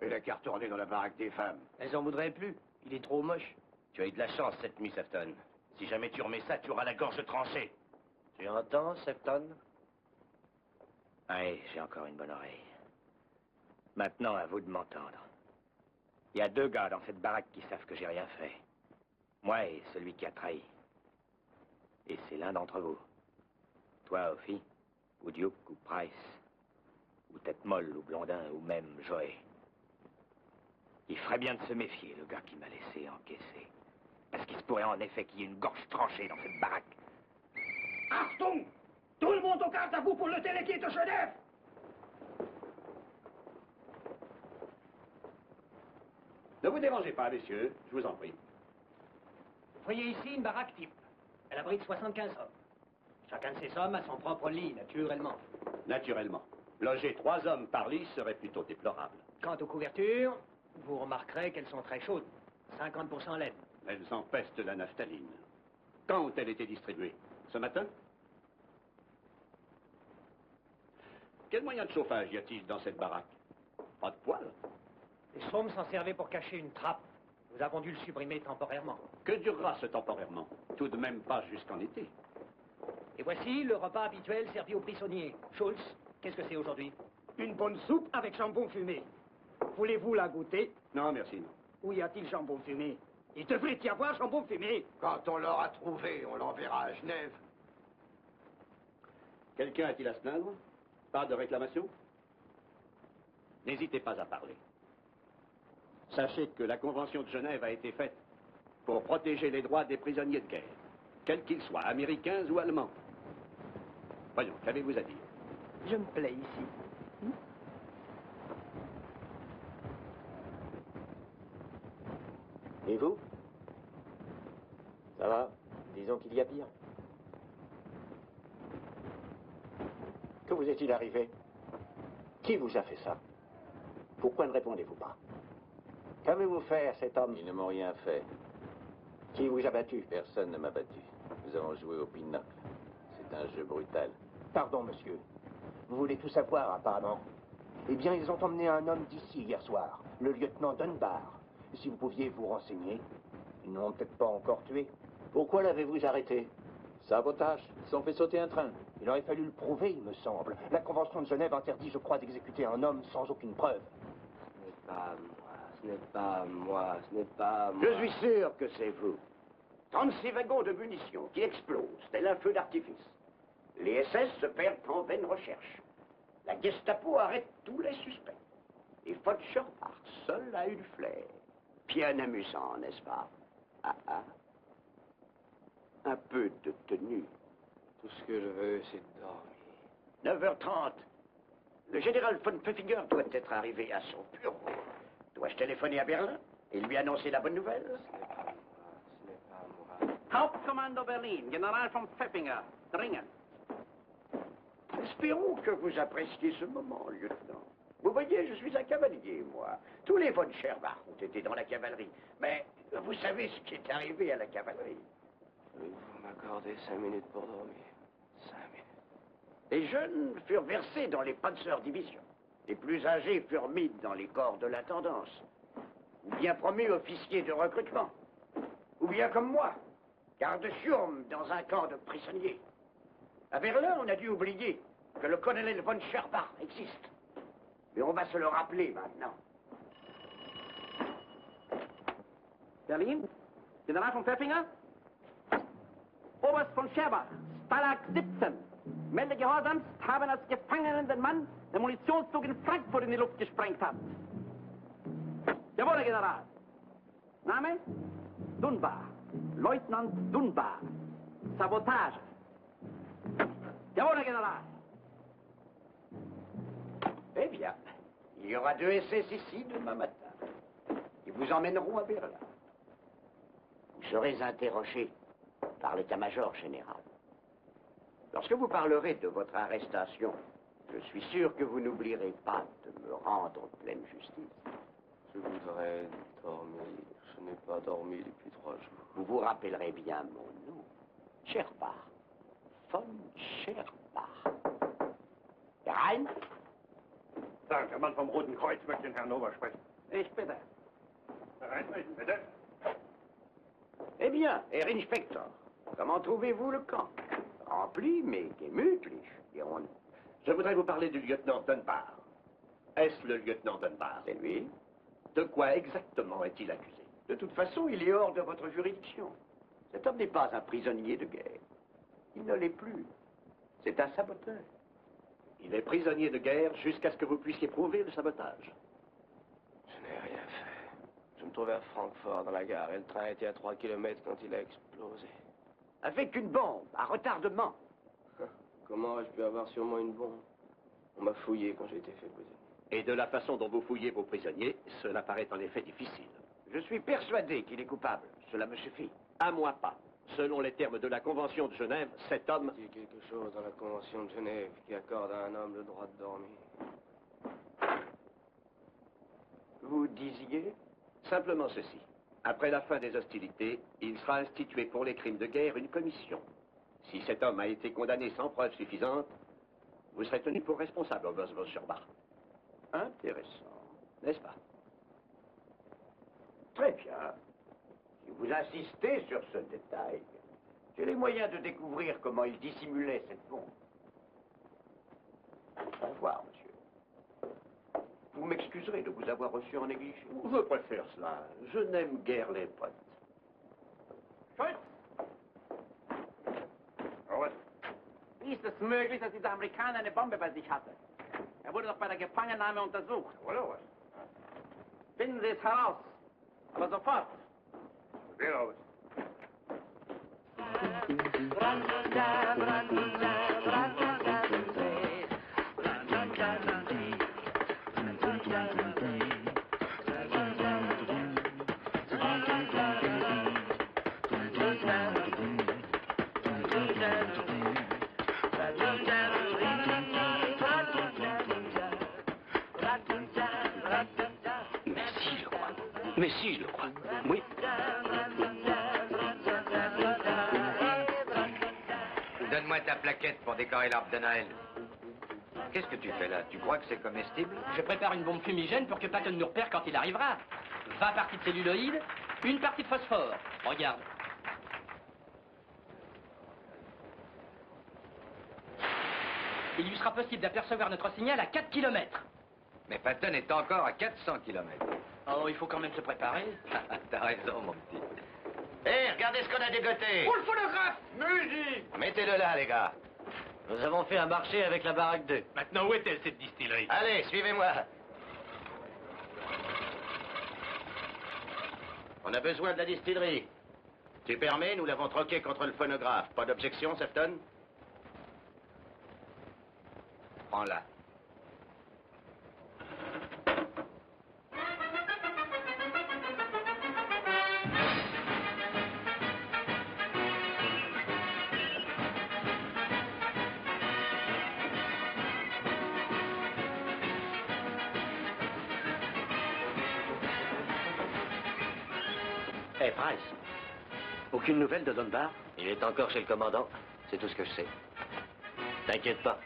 Et la carte tournée dans la baraque des femmes. Elles en voudraient plus. Il est trop moche. Tu as eu de la chance cette nuit, Sefton. Si jamais tu remets ça, tu auras la gorge tranchée. Tu entends, Sefton? Oui, j'ai encore une bonne oreille. Maintenant, à vous de m'entendre. Il y a 2 gars dans cette baraque qui savent que j'ai rien fait. Moi et celui qui a trahi. Et c'est l'un d'entre vous. Toi, Ophi, ou Duke, ou Price, ou Tête Molle, ou Blondin, ou même Joey. Il ferait bien de se méfier, le gars qui m'a laissé encaisser. Parce qu'il se pourrait en effet qu'il y ait une gorge tranchée dans cette baraque. Achtung! Tout le monde au garde à vous pour le délégué de Genève! Ne vous dérangez pas, messieurs, je vous en prie. Vous voyez ici une baraque type. Elle abrite 75 hommes. Chacun de ces hommes a son propre lit, naturellement. Naturellement. Loger 3 hommes par lit serait plutôt déplorable. Quant aux couvertures, vous remarquerez qu'elles sont très chaudes. 50% laine. Elles empestent la naphtaline. Quand ont-elles été distribuées? Ce matin? Quel moyen de chauffage y a-t-il dans cette baraque? Pas de poêle? Les chaumes s'en servaient pour cacher une trappe. Nous avons dû le supprimer temporairement. Que durera ce temporairement? Tout de même pas jusqu'en été. Et voici le repas habituel servi aux prisonniers. Schultz, qu'est-ce que c'est aujourd'hui? Une bonne soupe avec jambon fumé. Voulez-vous la goûter? Non, merci, non. Où y a-t-il jambon fumé? Il devrait y avoir jambon fumé. Quand on l'aura trouvé, on l'enverra à Genève. Quelqu'un a-t-il à se plaindre? Pas de réclamation? N'hésitez pas à parler. Sachez que la Convention de Genève a été faite pour protéger les droits des prisonniers de guerre, quels qu'ils soient, américains ou allemands. Voyons, qu'avez-vous à dire? Je me plais ici. Et vous? Ça va? Disons qu'il y a pire. Que vous est-il arrivé? Qui vous a fait ça? Pourquoi ne répondez-vous pas? Qu'avez-vous fait à cet homme? Ils ne m'ont rien fait. Qui vous a battu? Personne ne m'a battu. Nous avons joué au pin-up. C'est un jeu brutal. Pardon, monsieur. Vous voulez tout savoir, apparemment. Eh bien, ils ont emmené un homme d'ici hier soir, le lieutenant Dunbar. Si vous pouviez vous renseigner, ils ne l'ont peut-être pas encore tué. Pourquoi l'avez-vous arrêté? Sabotage. Ils ont fait sauter un train. Il aurait fallu le prouver, il me semble. La Convention de Genève interdit, je crois, d'exécuter un homme sans aucune preuve. Ce n'est pas moi, ce n'est pas moi. Je suis sûr que c'est vous. 36 wagons de munitions qui explosent, tel un feu d'artifice. Les SS se perdent en vaine recherche. La Gestapo arrête tous les suspects. Et Foch part seul à une flair. Bien amusant, n'est-ce pas? Ah ah. Un peu de tenue. Tout ce que je veux, c'est dormir. 9h30. Le général von Pfeffinger doit être arrivé à son bureau. Dois-je téléphoner à Berlin et lui annoncer la bonne nouvelle? Ce n'est pas moi. Hauptkommando Berlin, General von Pfeffinger, dringend. Espérons que vous appréciez ce moment, lieutenant. Vous voyez, je suis un cavalier, moi. Tous les von Scherbach ont été dans la cavalerie. Mais vous savez ce qui est arrivé à la cavalerie. Vous m'accordez 5 minutes pour dormir. 5 minutes. Les jeunes furent versés dans les Panzer-Divisions. Les plus âgés furent mis dans les corps de l'intendance. Ou bien promus officiers de recrutement. Ou bien comme moi, Garde-Schurm dans un camp de prisonniers. À Berlin, on a dû oublier que le colonel von Scherbach existe. Mais on va se le rappeler maintenant. Berlin? General von Pfeffinger? Oberst von Scherbach, Stalag 17. Melde Gehorsams, haben als Gefangenen den Mann, der Munitionszug in Frankfurt in die Luft gesprengt hat. Jawohl, Herr General. Name? Dunbar. Leutnant Dunbar. Sabotage. Jawohl, Herr General. Eh bien, il y aura 2 SS ici demain matin. Ils vous emmèneront à Berlin. Vous serez interrogé par l'état-major général. Lorsque vous parlerez de votre arrestation, je suis sûr que vous n'oublierez pas de me rendre pleine justice. Je voudrais dormir. Je n'ai pas dormi depuis 3 jours. Vous vous rappellerez bien mon nom. Scherbach. Von Scherbach. Rein? Sagen, der Mann vom Roten Kreuz möchte den Herrn Ober sprechen. Ich bitte. Hereintreten, bitte. Eh bien, Herr Inspector, comment trouvez-vous le camp? Rempli, mais gemütlich, dirons-nous. Je voudrais vous parler du lieutenant Dunbar. Est-ce le lieutenant Dunbar? C'est lui. De quoi exactement est-il accusé? De toute façon, il est hors de votre juridiction. Cet homme n'est pas un prisonnier de guerre. Il ne l'est plus. C'est un saboteur. Il est prisonnier de guerre jusqu'à ce que vous puissiez prouver le sabotage. Je n'ai rien fait. Je me trouvais à Francfort, dans la gare, et le train était à 3 km quand il a explosé. Avec une bombe, à retardement. Comment aurais-je pu avoir sur moi une bombe? On m'a fouillé quand j'ai été fait prisonnier. Et de la façon dont vous fouillez vos prisonniers, cela paraît en effet difficile. Je suis persuadé qu'il est coupable. Cela me suffit. À moi pas. Selon les termes de la Convention de Genève, cet homme... Il y a quelque chose dans la Convention de Genève qui accorde à un homme le droit de dormir. Vous disiez? Simplement ceci. Après la fin des hostilités, il sera institué pour les crimes de guerre une commission. Si cet homme a été condamné sans preuve suffisante, vous serez tenu pour responsable, Oberst von Scherbach. Intéressant. N'est-ce pas? Très bien. Si vous insistez sur ce détail, j'ai les moyens de découvrir comment il dissimulait cette bombe. Au revoir, monsieur. Vous m'excuserez de vous avoir reçu en négligé. Je préfère cela. Je n'aime guère les potes. Schultz! Wie ist es möglich, dass dieser Amerikaner eine Bombe bei sich hatte? Er wurde doch bei der Gefangennahme untersucht. Finden Sie es heraus. Aber sofort. Mais si, je le crois. Oui. Donne-moi ta plaquette pour décorer l'arbre de Noël. Qu'est-ce que tu fais là? Tu crois que c'est comestible? Je prépare une bombe fumigène pour que Patton nous repère quand il arrivera. 20 parties de celluloïd, une partie de phosphore. Regarde. Il lui sera possible d'apercevoir notre signal à 4 km. Mais Patton est encore à 400 km. Oh, il faut quand même se préparer. T'as raison, mon petit. Hé, regardez ce qu'on a dégoté. Pour le phonographe! Musique! Mettez-le là, les gars. Nous avons fait un marché avec la baraque 2. Maintenant, où est-elle, cette distillerie? Allez, suivez-moi. On a besoin de la distillerie. Tu permets, nous l'avons troqué contre le phonographe. Pas d'objection, Sefton? Prends-la. Hey, Price. Aucune nouvelle de Dunbar? Il est encore chez le commandant. C'est tout ce que je sais. T'inquiète pas.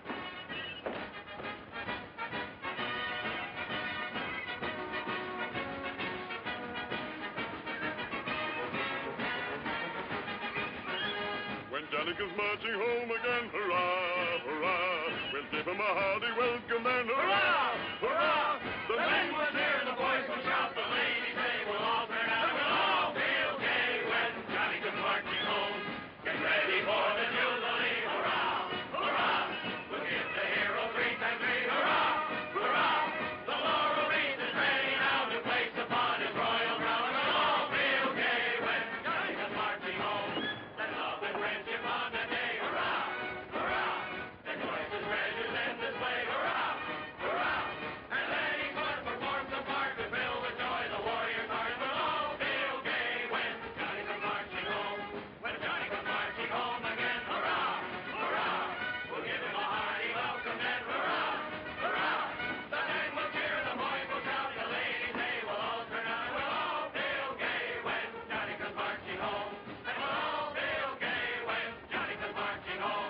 Johnny comes marching home again. Hurrah, hurrah. We'll give him a hearty welcome then. Hurrah, hurrah. The men will cheer, the boys will shout, the ladies they will all turn out. We'll all feel gay when Johnny comes marching home. Get ready for the jubilee. Hurrah, hurrah. We'll give the hero 3 times 3. Hurrah, hurrah. The laurel wreath is ready now to place upon his royal crown. We'll all feel gay when Johnny comes marching home. Let love and friendship on that day. Hurrah, hurrah. Their choicest treasures in display. Hurrah, hurrah. And then each one performs a part to fill with joy the warrior's heart. We'll all feel gay when Johnny comes marching home. When Johnny comes marching home again. Hurrah, hurrah. We'll give him a hearty welcome then. Hurrah, hurrah. The men will cheer, the boys will shout, the ladies they will all turn out. We'll all feel gay when Johnny comes marching home. And we'll all feel gay when Johnny comes marching home.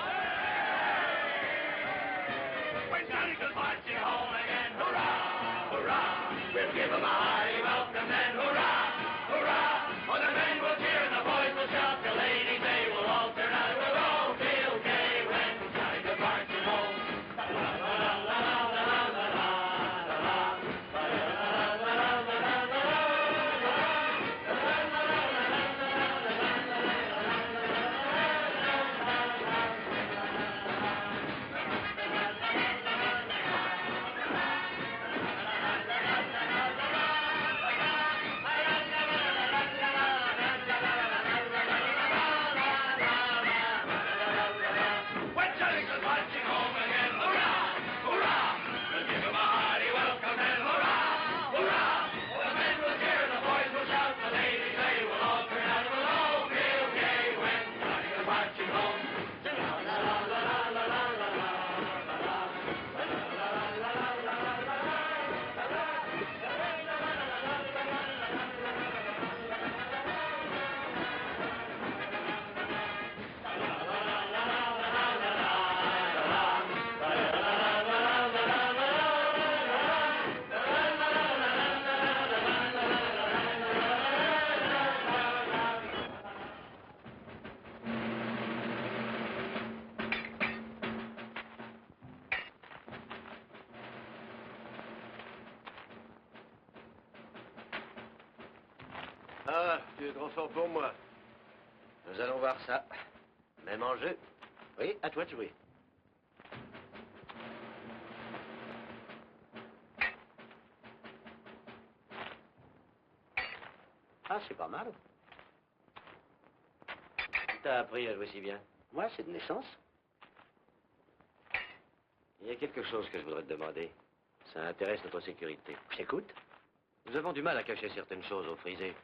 When Johnny comes marching home again. Hurrah, hurrah. We'll give him a hearty welcome then. Hurrah, hurrah. Oh, the men will cheer, the boys will shout, the ladies they will all turn out. We'll all feel gay when Johnny comes marching home. La la la la la la la la la. When Johnny comes marching home again, hurrah, hurrah. We'll give him a hearty welcome then. Hurrah, hurrah. The men will cheer, the boys will shout, the ladies they will all turn out. We'll all feel gay when Johnny comes marching home. La la la la la la la la la. Ah, tu es trop fort pour moi. Nous allons voir ça. Même enjeu. Oui, à toi de jouer. Ah, c'est pas mal. T'as appris à jouer si bien? Moi, c'est de naissance. Il y a quelque chose que je voudrais te demander. Ça intéresse notre sécurité. Je t'écoute. Nous avons du mal à cacher certaines choses aux frisés.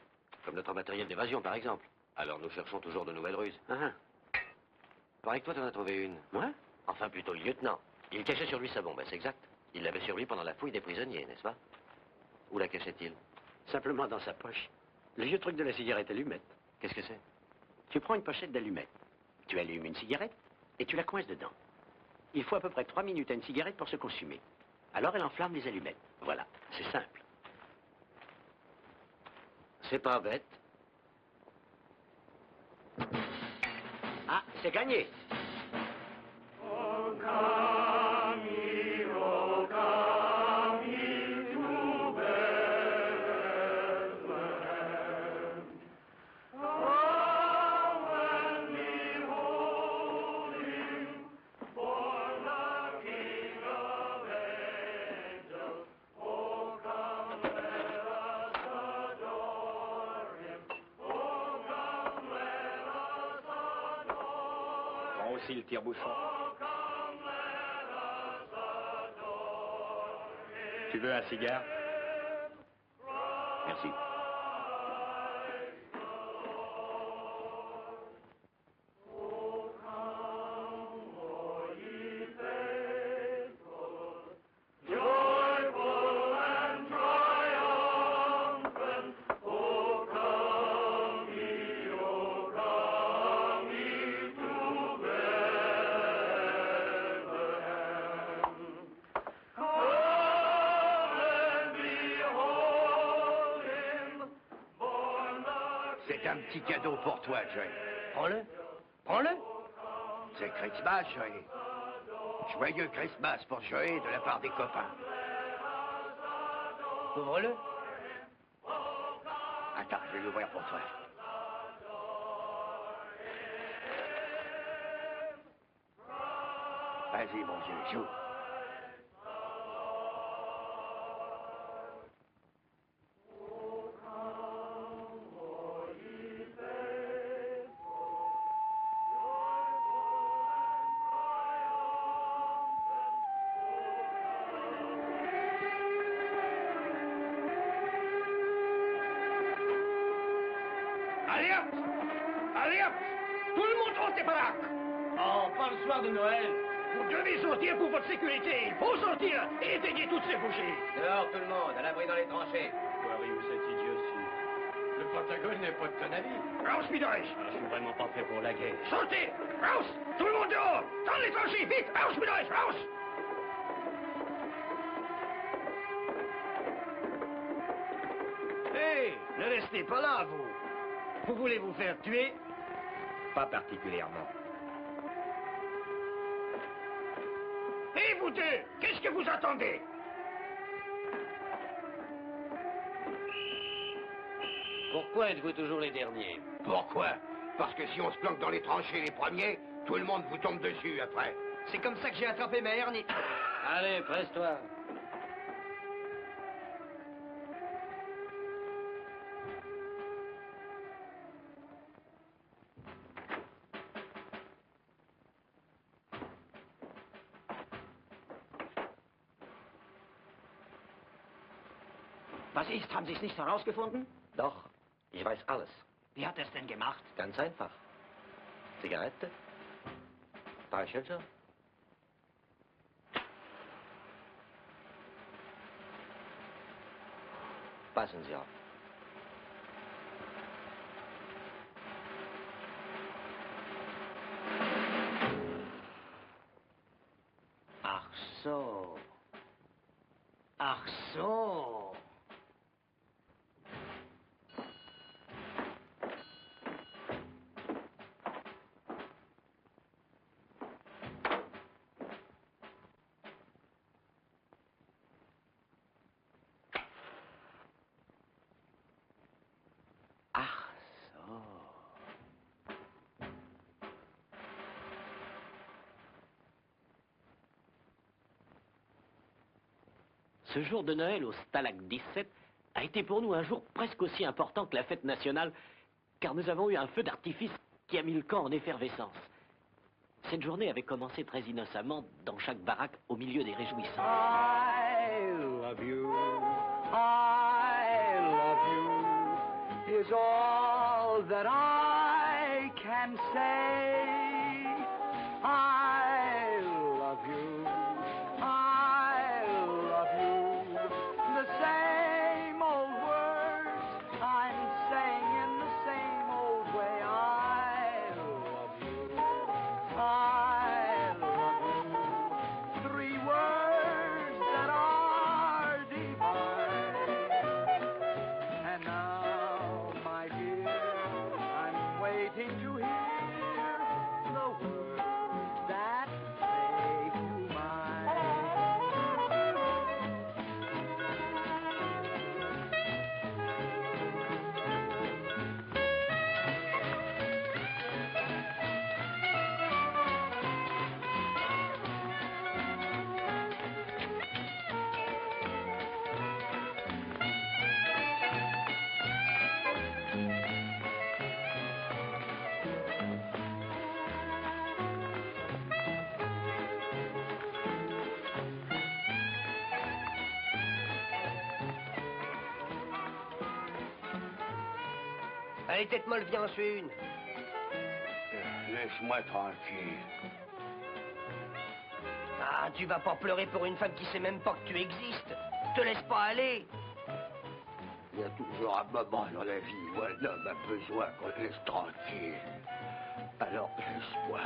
Comme notre matériel d'évasion, par exemple. Alors nous cherchons toujours de nouvelles ruses. Ah. Paraît que toi, t'en as trouvé une. Moi? Enfin, plutôt le lieutenant. Il cachait sur lui sa bombe, c'est exact. Il l'avait sur lui pendant la fouille des prisonniers, n'est-ce pas? Où la cachait-il? Simplement dans sa poche. Le vieux truc de la cigarette allumette. Qu'est-ce que c'est? Tu prends une pochette d'allumettes. Tu allumes une cigarette et tu la coinces dedans. Il faut à peu près 3 minutes à une cigarette pour se consumer. Alors elle enflamme les allumettes. Voilà, c'est simple. C'est pas bête. Ah, c'est gagné. Aussi le tire-bouchon. Tu veux un cigare? Merci. C'est un petit cadeau pour toi, Johnny. Prends-le. Prends-le. C'est Christmas, Joey. Joyeux Christmas pour Joey de la part des copains. Ouvre-le. Attends, je vais l'ouvrir pour toi. Vas-y, mon vieux, joue. Allez hop! Allez hop! Tout le monde rentre des baraques! Oh, pas le soir de Noël! Vous devez sortir pour votre sécurité! Il faut sortir et éteigner toutes ces bougies! Dehors, tout le monde, à l'abri dans les tranchées. Pourquoi arrive cette idiotie? Le Pentagone n'est pas de ton avis. Rouse, Midori! Je suis vraiment pas fait pour la guerre. Sortez! Rouse! Tout le monde dehors! Dans les tranchées! Vite! Rouse, Midori! Rouse! Hé! Ne restez pas là, vous! Vous voulez vous faire tuer? Pas particulièrement. Et vous deux, qu'est-ce que vous attendez? Pourquoi êtes-vous toujours les derniers? Pourquoi? Parce que si on se planque dans les tranchées les premiers, tout le monde vous tombe dessus après. C'est comme ça que j'ai attrapé ma hernie. Allez, presse-toi. Was ist? Haben Sie es nicht herausgefunden? Doch, ich weiß alles. Wie hat er es denn gemacht? Ganz einfach. Zigarette, Streichhölzer. Passen Sie auf. Ach so. Ach so. Ce jour de Noël au Stalag 17 a été pour nous un jour presque aussi important que la fête nationale, car nous avons eu un feu d'artifice qui a mis le camp en effervescence. Cette journée avait commencé très innocemment dans chaque baraque au milieu des réjouissances. I love you. I love you is all that I can say. I love you. I love you. The same old words I'm saying in the same old way. I love you. I love you. 3 words that are divine. And now, my dear, I'm waiting to hear the words that make you mine. Allez, tête molle, viens, en suis une. Laisse-moi tranquille. Ah, tu vas pas pleurer pour une femme qui sait même pas que tu existes. Te laisse pas aller. Il y a toujours un moment dans la vie où un homme a besoin qu'on le laisse tranquille. Alors laisse-moi.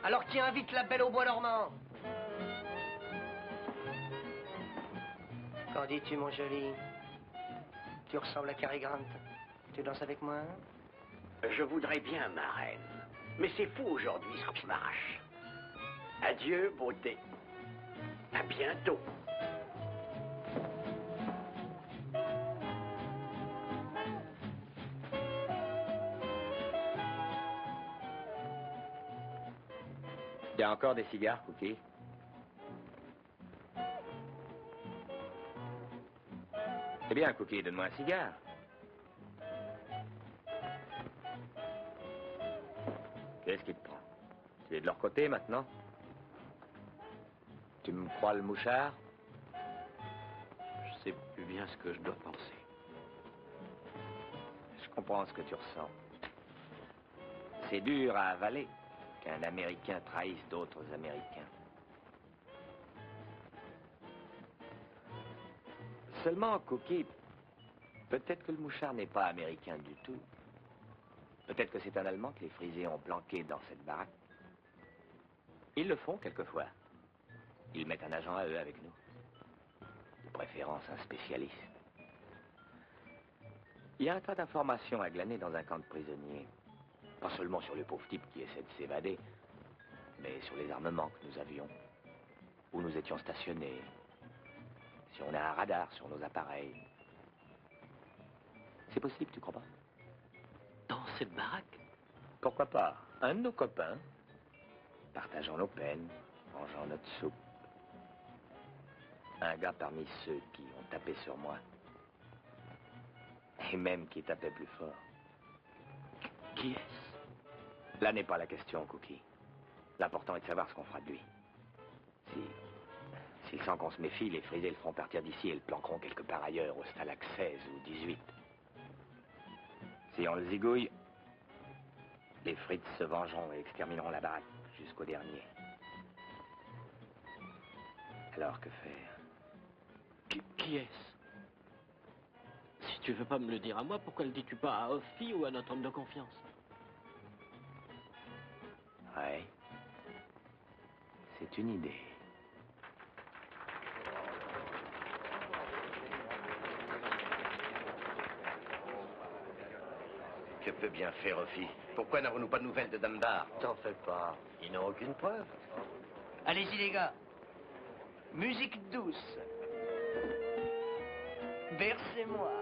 Alors tiens vite la belle au bois normand. Qu'en dis-tu, mon joli? Tu ressembles à Cary Grant. Tu danses avec moi? Je voudrais bien, ma reine. Mais c'est fou aujourd'hui ce qui m'arrache. Adieu, beauté. À bientôt. Il y a encore des cigares, Cookie? Eh bien, Cookie, donne-moi un cigare. Qu'est-ce qui te prend? Tu es de leur côté maintenant? Tu me crois le mouchard? Je sais plus bien ce que je dois penser. Je comprends ce que tu ressens. C'est dur à avaler qu'un Américain trahisse d'autres Américains. Seulement, Cookie, peut-être que le mouchard n'est pas américain du tout. Peut-être que c'est un Allemand que les frisés ont planqué dans cette baraque. Ils le font quelquefois. Ils mettent un agent à eux avec nous. De préférence un spécialiste. Il y a un tas d'informations à glaner dans un camp de prisonniers. Pas seulement sur le pauvre type qui essaie de s'évader, mais sur les armements que nous avions, où nous étions stationnés, si on a un radar sur nos appareils. C'est possible, tu crois pas? Dans cette baraque? Pourquoi pas? Un de nos copains, partageant nos peines, mangeant notre soupe. Un gars parmi ceux qui ont tapé sur moi. Et même qui tapait plus fort. Qui est-ce? Là n'est pas la question, Cookie. L'important est de savoir ce qu'on fera de lui. S'il sent qu'on se méfie, les frisés le feront partir d'ici et le planqueront quelque part ailleurs, au Stalag 16 ou 18. Si on le zigouille, les frites se vengeront et extermineront la baraque jusqu'au dernier. Alors que faire? Qui est-ce? Si tu veux pas me le dire à moi, pourquoi le dis-tu pas à Offie ou à notre homme de confiance? Ouais. C'est une idée. Que peut bien faire, Offie? Pourquoi n'avons-nous pas de nouvelles de Dunbar? T'en fais pas. Ils n'ont aucune preuve. Allez-y, les gars. Musique douce. Bercez-moi.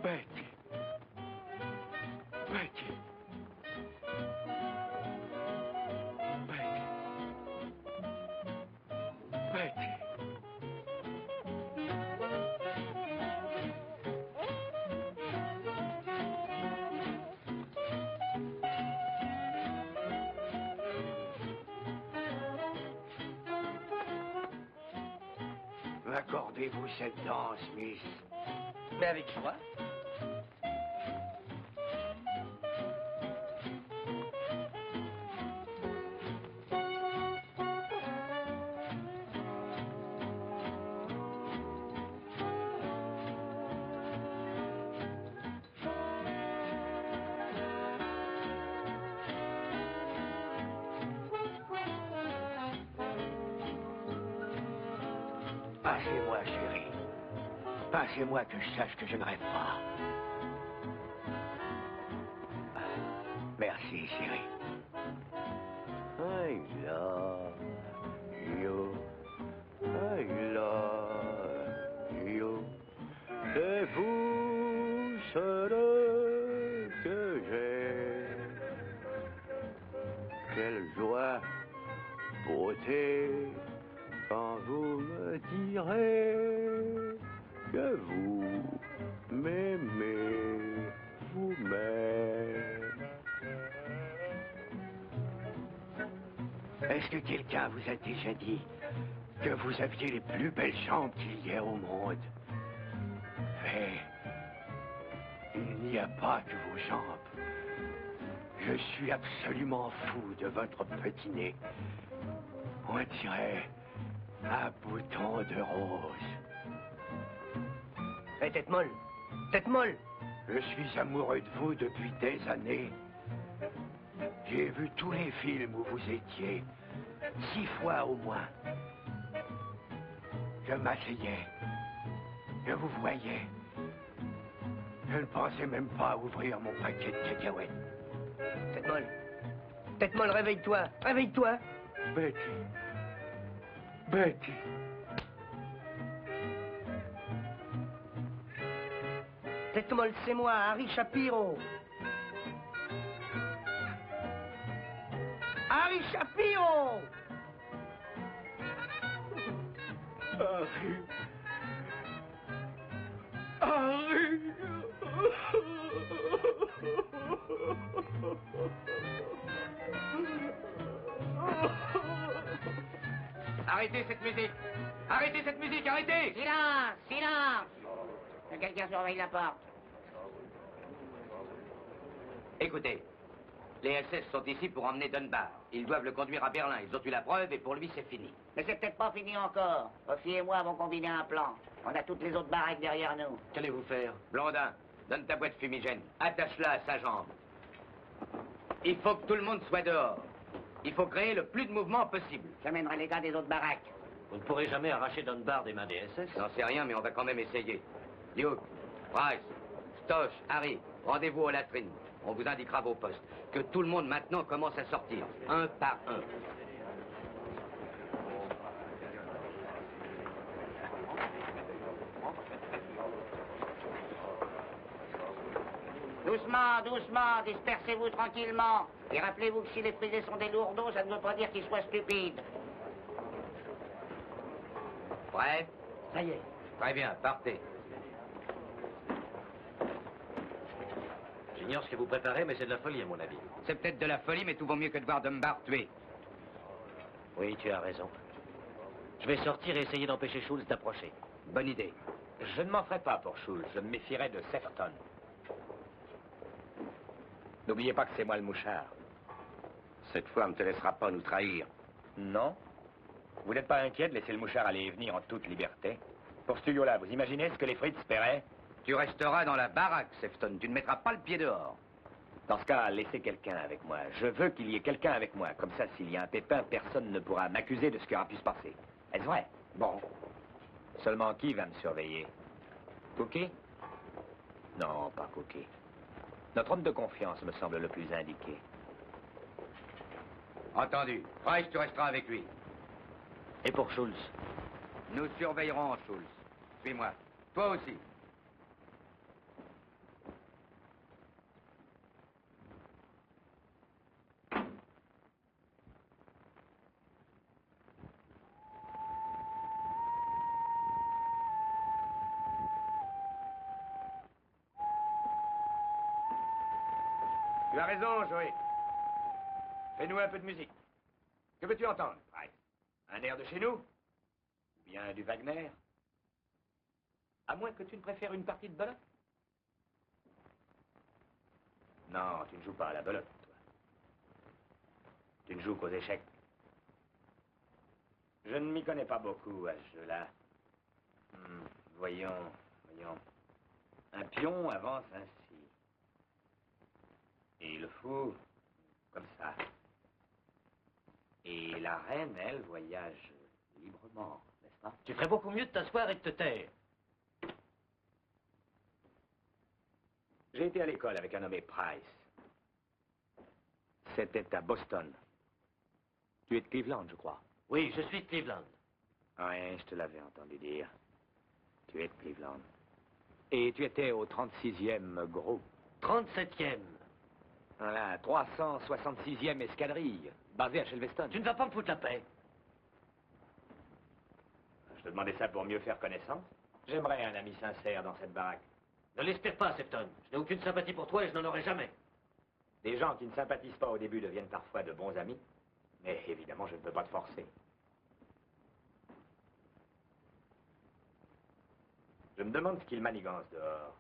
Betty. Betty. Betty. Betty. M'accordez-vous cette danse, Miss? Mais avec joie. Passez-moi, chérie. Passez-moi que je sache que je ne rêve pas. Merci, chérie. I love you. I love you. C'est vous seul que j'ai. Quelle joie, beauté, quand vous me direz que vous m'aimez vous-même. Est-ce que quelqu'un vous a déjà dit que vous aviez les plus belles jambes qu'il y ait au monde? Mais il n'y a pas que vos jambes. Je suis absolument fou de votre petit nez. On dirait un bouton de rose. Hé, tête molle! Tête molle! Je suis amoureux de vous depuis des années. J'ai vu tous les films où vous étiez, 6 fois au moins. Je m'asseyais, je vous voyais. Je ne pensais même pas à ouvrir mon paquet de cacahuètes. Tête molle! Tête molle, réveille-toi! Réveille-toi! Betty. Betty. Tête molle, c'est moi, Harry Shapiro! Harry Shapiro! Harry. Harry. Arrêtez cette musique! Arrêtez cette musique! Arrêtez! Silence! Silence! Que quelqu'un surveille la porte. Écoutez, les SS sont ici pour emmener Dunbar. Ils doivent le conduire à Berlin. Ils ont eu la preuve et pour lui, c'est fini. Mais c'est peut-être pas fini encore. Ophi et moi avons combiné un plan. On a toutes les autres baraques derrière nous. Qu'allez-vous faire? Blondin, donne ta boîte fumigène. Attache-la à sa jambe. Il faut que tout le monde soit dehors. Il faut créer le plus de mouvement possible. J'amènerai les gars des autres baraques. Vous ne pourrez jamais arracher Dunbar des mains des SS? J'en sais rien, mais on va quand même essayer. Duke, Price, Stosh, Harry, rendez-vous aux latrines. On vous indiquera vos postes. Que tout le monde maintenant commence à sortir, un par un. Doucement, doucement, dispersez-vous tranquillement. Et rappelez-vous que si les prisés sont des lourdeaux, ça ne veut pas dire qu'ils soient stupides. Prêt? Ça y est. Très bien, partez. J'ignore ce que vous préparez, mais c'est de la folie, à mon avis. C'est peut-être de la folie, mais tout vaut mieux que de voir Dunbar tué. Oui, tu as raison. Je vais sortir et essayer d'empêcher Schultz d'approcher. Bonne idée. Je ne m'en ferai pas pour Schultz. Je me méfierai de Sefton. N'oubliez pas que c'est moi le mouchard. Cette fois, on ne te laissera pas nous trahir. Non? Vous n'êtes pas inquiet de laisser le mouchard aller et venir en toute liberté? Pour ce studio-là, vous imaginez ce que les frites paieraient? Tu resteras dans la baraque, Sefton. Tu ne mettras pas le pied dehors. Dans ce cas, laissez quelqu'un avec moi. Je veux qu'il y ait quelqu'un avec moi. Comme ça, s'il y a un pépin, personne ne pourra m'accuser de ce qui aura pu se passer. Est-ce vrai? Bon. Seulement qui va me surveiller? Cookie? Non, pas Cookie. Notre homme de confiance me semble le plus indiqué. Entendu. Price, tu resteras avec lui. Et pour Schultz? Nous surveillerons Schultz. Suis-moi. Toi aussi. Tu as raison, Joey. Fais-nous un peu de musique. Que veux-tu entendre, Price? Un air de chez nous? Ou bien du Wagner? À moins que tu ne préfères une partie de belote? Non, tu ne joues pas à la belote, toi. Tu ne joues qu'aux échecs. Je ne m'y connais pas beaucoup à ce jeu-là. Voyons. Un pion avance ainsi. Et le fou, comme ça. Et la reine, elle, voyage librement, n'est-ce pas? Tu ferais beaucoup mieux de t'asseoir et de te taire. J'ai été à l'école avec un nommé Price. C'était à Boston. Tu es de Cleveland, je crois. Oui, je suis de Cleveland. Oui, je te l'avais entendu dire. Tu es de Cleveland. Et tu étais au 36e groupe. 37e. Voilà, 366e escadrille, basée à Shelveston. Tu ne vas pas me foutre la paix. Je te demandais ça pour mieux faire connaissance. J'aimerais un ami sincère dans cette baraque. Ne l'espère pas, Sefton. Je n'ai aucune sympathie pour toi et je n'en aurai jamais. Des gens qui ne sympathisent pas au début deviennent parfois de bons amis. Mais évidemment, je ne peux pas te forcer. Je me demande ce qu'il manigance dehors.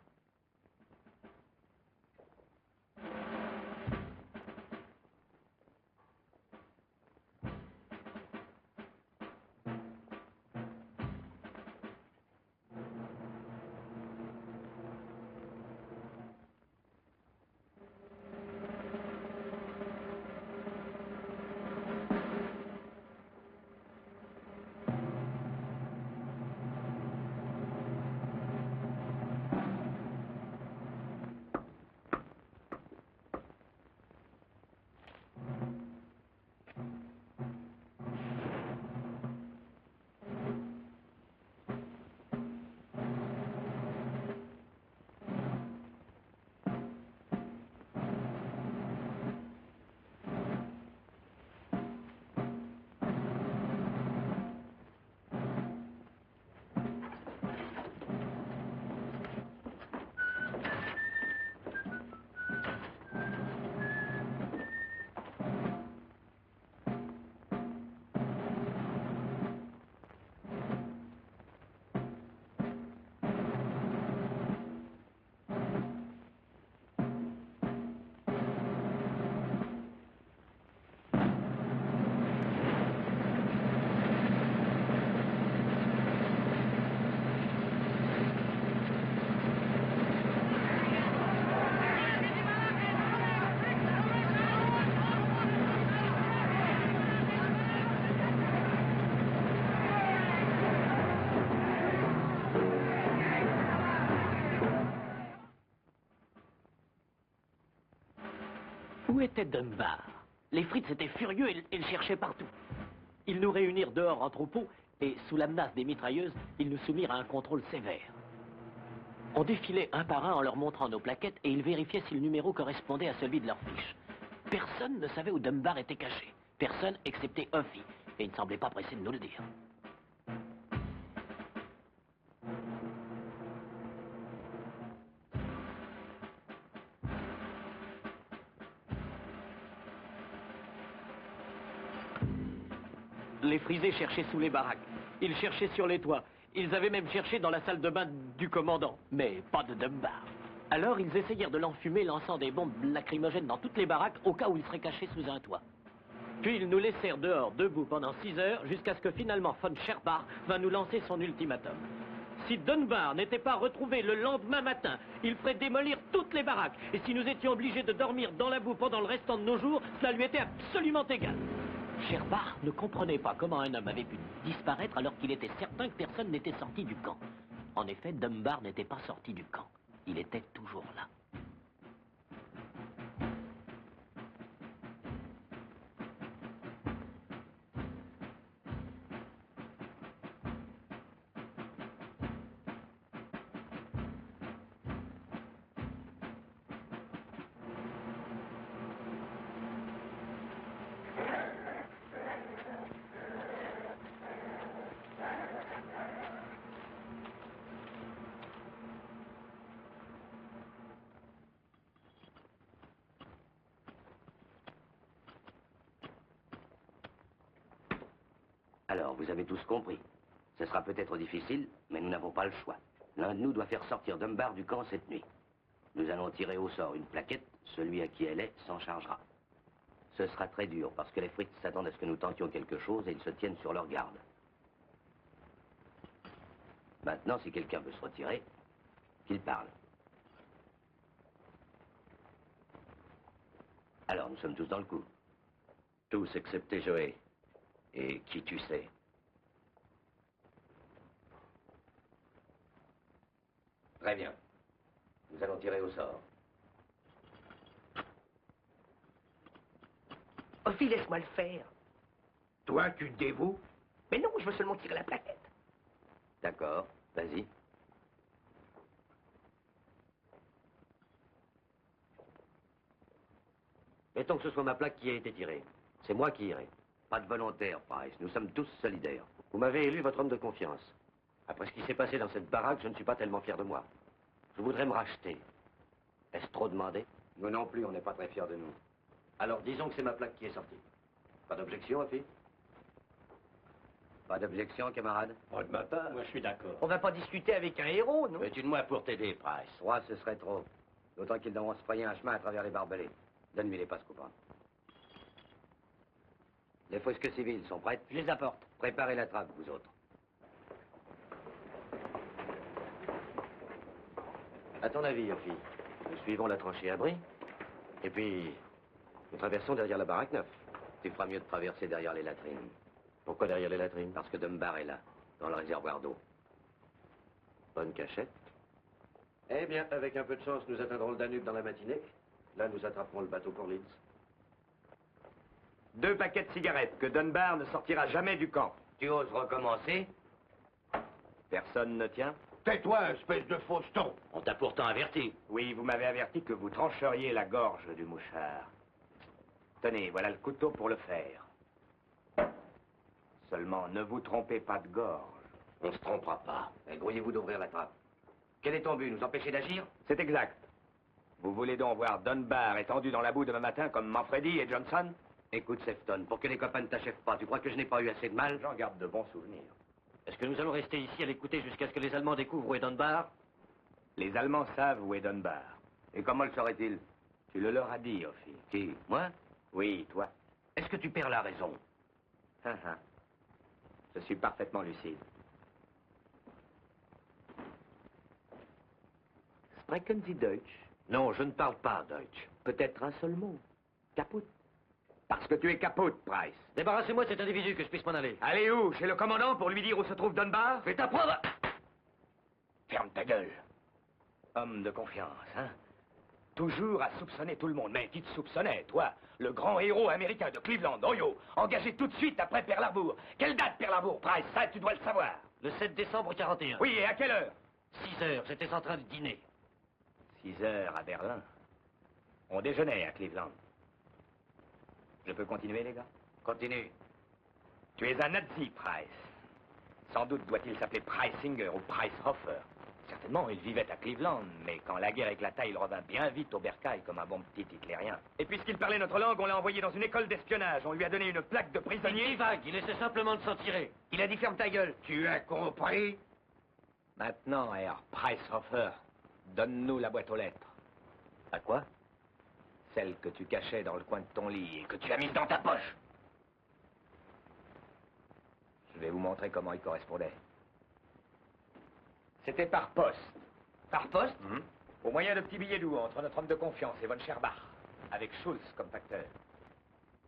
Où était Dunbar? Les Fritz étaient furieux et le cherchaient partout. Ils nous réunirent dehors en troupeau et, sous la menace des mitrailleuses, ils nous soumirent à un contrôle sévère. On défilait un par un en leur montrant nos plaquettes et ils vérifiaient si le numéro correspondait à celui de leur fiche. Personne ne savait où Dunbar était caché. Personne excepté Huffy. Et il ne semblait pas pressé de nous le dire. Les frisés cherchaient sous les baraques. Ils cherchaient sur les toits. Ils avaient même cherché dans la salle de bain du commandant. Mais pas de Dunbar. Alors ils essayèrent de l'enfumer, lançant des bombes lacrymogènes dans toutes les baraques au cas où il serait caché sous un toit. Puis ils nous laissèrent dehors, debout, pendant 6 heures, jusqu'à ce que finalement von Scherbach vint nous lancer son ultimatum. Si Dunbar n'était pas retrouvé le lendemain matin, il ferait démolir toutes les baraques. Et si nous étions obligés de dormir dans la boue pendant le restant de nos jours, cela lui était absolument égal. Scherbach ne comprenait pas comment un homme avait pu disparaître alors qu'il était certain que personne n'était sorti du camp. En effet, Dunbar n'était pas sorti du camp. Il était toujours là. Alors, vous avez tous compris. Ce sera peut-être difficile, mais nous n'avons pas le choix. L'un de nous doit faire sortir Dunbar du camp cette nuit. Nous allons tirer au sort une plaquette. Celui à qui elle est s'en chargera. Ce sera très dur, parce que les Fritz s'attendent à ce que nous tentions quelque chose et ils se tiennent sur leur garde. Maintenant, si quelqu'un veut se retirer, qu'il parle. Alors, nous sommes tous dans le coup. Tous excepté Joey. Et qui tu sais? Très bien. Nous allons tirer au sort. Huffy, laisse-moi le faire. Toi, tu te dévoues? Mais non, je veux seulement tirer la plaquette. D'accord, vas-y. Mettons que ce soit ma plaque qui a été tirée. C'est moi qui irai. Pas de volontaire, Price. Nous sommes tous solidaires. Vous m'avez élu votre homme de confiance. Après ce qui s'est passé dans cette baraque, je ne suis pas tellement fier de moi. Je voudrais me racheter. Est-ce trop demandé? Nous non plus, on n'est pas très fiers de nous. Alors disons que c'est ma plaque qui est sortie. Pas d'objection, Effie? Pas d'objection, camarade? Pas de ma part. Moi, je suis d'accord. On va pas discuter avec un héros, non? Es-tu de moi pour t'aider, Price? 3, ce serait trop. D'autant qu'ils devront se frayer un chemin à travers les barbelés. Donne-lui les passes coupantes. Les fresques civiles sont prêtes? Je les apporte. Préparez la trappe, vous autres. À ton avis, Yofi, nous suivons la tranchée abri, et puis nous traversons derrière la baraque 9. Tu feras mieux de traverser derrière les latrines. Pourquoi derrière les latrines? Parce que Dunbar est là, dans le réservoir d'eau. Bonne cachette. Eh bien, avec un peu de chance, nous atteindrons le Danube dans la matinée. Là, nous attraperons le bateau pour Leeds. 2 paquets de cigarettes, que Dunbar ne sortira jamais du camp. Tu oses recommencer? Personne ne tient? Tais-toi, espèce de fauston! On t'a pourtant averti. Oui, vous m'avez averti que vous trancheriez la gorge du mouchard. Tenez, voilà le couteau pour le faire. Seulement, ne vous trompez pas de gorge. On se trompera pas. Grouillez-vous d'ouvrir la trappe. Quel est ton but? Nous empêcher d'agir? C'est exact. Vous voulez donc voir Dunbar étendu dans la boue demain matin comme Manfredi et Johnson? Écoute, Sefton, pour que les copains ne t'achèvent pas, tu crois que je n'ai pas eu assez de mal? J'en garde de bons souvenirs. Est-ce que nous allons rester ici à l'écouter jusqu'à ce que les Allemands découvrent où est Dunbar? Les Allemands savent où est Dunbar. Et comment le sauraient-ils? Tu le leur as dit, Ophi. Qui? Moi? Oui, toi. Est-ce que tu perds la raison? Je suis parfaitement lucide. Sprechen Sie Deutsch? Non, je ne parle pas Deutsch. Peut-être un seul mot. Caput. Parce que tu es caput, Price. Débarrassez-moi de cet individu, que je puisse m'en aller. Allez où? Chez le commandant pour lui dire où se trouve Dunbar? Fais ta preuve! Ferme ta gueule. Homme de confiance, hein? Toujours à soupçonner tout le monde. Mais qui te soupçonnait, toi? Le grand héros américain de Cleveland, Ohio, engagé tout de suite après Pearl Harbor. Quelle date, Pearl Harbor, Price? Ça, tu dois le savoir. Le 7 décembre 41. Oui, et à quelle heure? 6 heures, j'étais en train de dîner. 6 heures à Berlin. On déjeunait à Cleveland. Je peux continuer, les gars? Continue. Tu es un nazi, Price. Sans doute doit-il s'appeler Preisinger ou Pricehofer. Certainement, il vivait à Cleveland, mais quand la guerre éclata, il revint bien vite au Bercail comme un bon petit hitlérien. Et puisqu'il parlait notre langue, on l'a envoyé dans une école d'espionnage. On lui a donné une plaque de prisonnier. Il vague, il essaie simplement de s'en tirer. Il a dit ferme ta gueule. Tu as compris? Maintenant, Herr Pricehofer, donne-nous la boîte aux lettres. À quoi? Celle que tu cachais dans le coin de ton lit et que tu as mise dans ta poche. Je vais vous montrer comment il correspondait. C'était par poste. Par poste? Au moyen de petits billets doux entre notre homme de confiance et von Scherbach, avec Schulz comme facteur.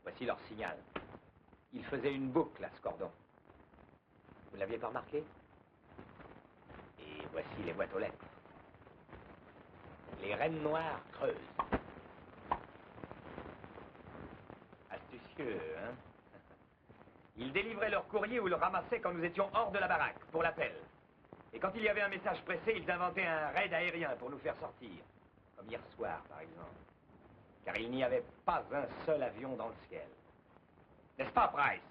Voici leur signal. Il faisait une boucle à ce cordon. Vous ne l'aviez pas remarqué? Et voici les boîtes aux lettres. Les reines noires creusent. Astucieux, hein? Ils délivraient leur courrier ou le ramassaient quand nous étions hors de la baraque, pour l'appel. Et quand il y avait un message pressé, ils inventaient un raid aérien pour nous faire sortir. Comme hier soir, par exemple. Car il n'y avait pas un seul avion dans le ciel. N'est-ce pas, Price?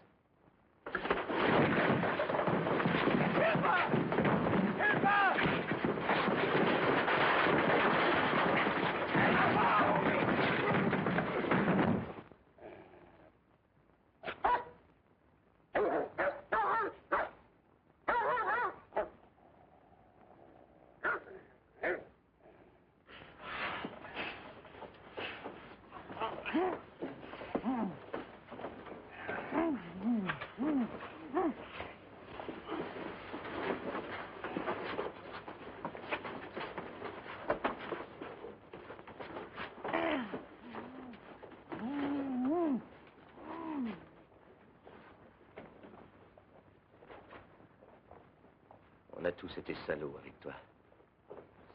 On a tous été salauds avec toi.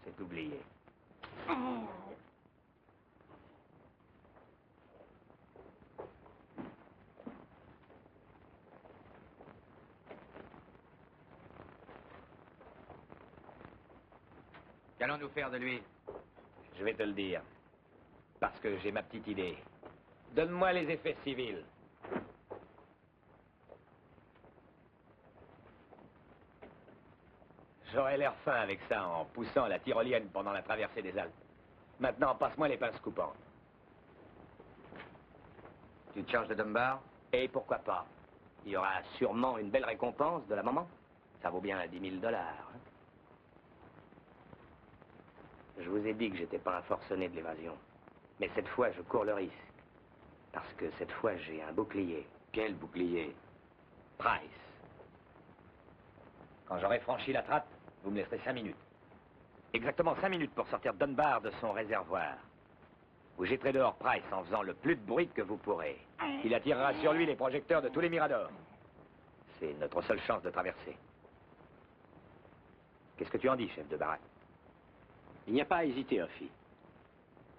C'est oublié. Qu'allons-nous faire de lui? Je vais te le dire. Parce que j'ai ma petite idée. Donne-moi les effets civils. J'aurais l'air fin avec ça en poussant la tyrolienne pendant la traversée des Alpes. Maintenant, passe-moi les pinces coupantes. Tu te charges de Dunbar? Et pourquoi pas? Il y aura sûrement une belle récompense de la maman. Ça vaut bien 10 000 $. Hein? Je vous ai dit que j'étais pas un forcené de l'évasion. Mais cette fois, je cours le risque. Parce que cette fois, j'ai un bouclier. Quel bouclier? Price. Quand j'aurai franchi la trappe, vous me laisserez 5 minutes. Exactement 5 minutes pour sortir Dunbar de son réservoir. Vous jetterez dehors Price en faisant le plus de bruit que vous pourrez. Il attirera sur lui les projecteurs de tous les miradors. C'est notre seule chance de traverser. Qu'est-ce que tu en dis, chef de baraque? Il n'y a pas à hésiter, Huffy.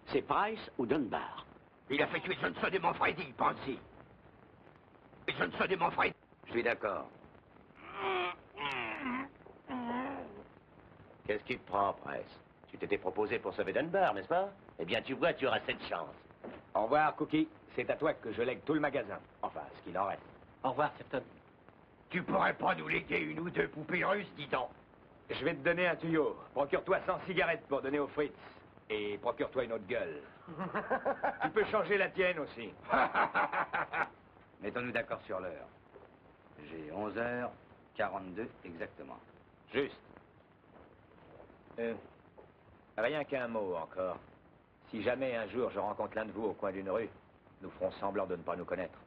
C'est Price ou Dunbar. Il a fait tuer Johnson et Manfredi, Pansy. Et Johnson et Manfredi. Je suis d'accord. Qu'est-ce qui te prend, Price? Tu t'étais proposé pour sauver Dunbar, n'est-ce pas? Eh bien, tu vois, tu auras cette chance. Au revoir, Cookie. C'est à toi que je lègue tout le magasin. Enfin, ce qu'il en reste. Au revoir, Captain. Tu pourrais pas nous léguer une ou deux poupées russes, dis donc? Je vais te donner un tuyau. Procure-toi 100 cigarettes pour donner aux Fritz. Et procure-toi une autre gueule. Tu peux changer la tienne aussi. Mettons-nous d'accord sur l'heure. J'ai 11h42 exactement. Juste. Rien qu'un mot encore. Si jamais un jour je rencontre l'un de vous au coin d'une rue, nous ferons semblant de ne pas nous connaître.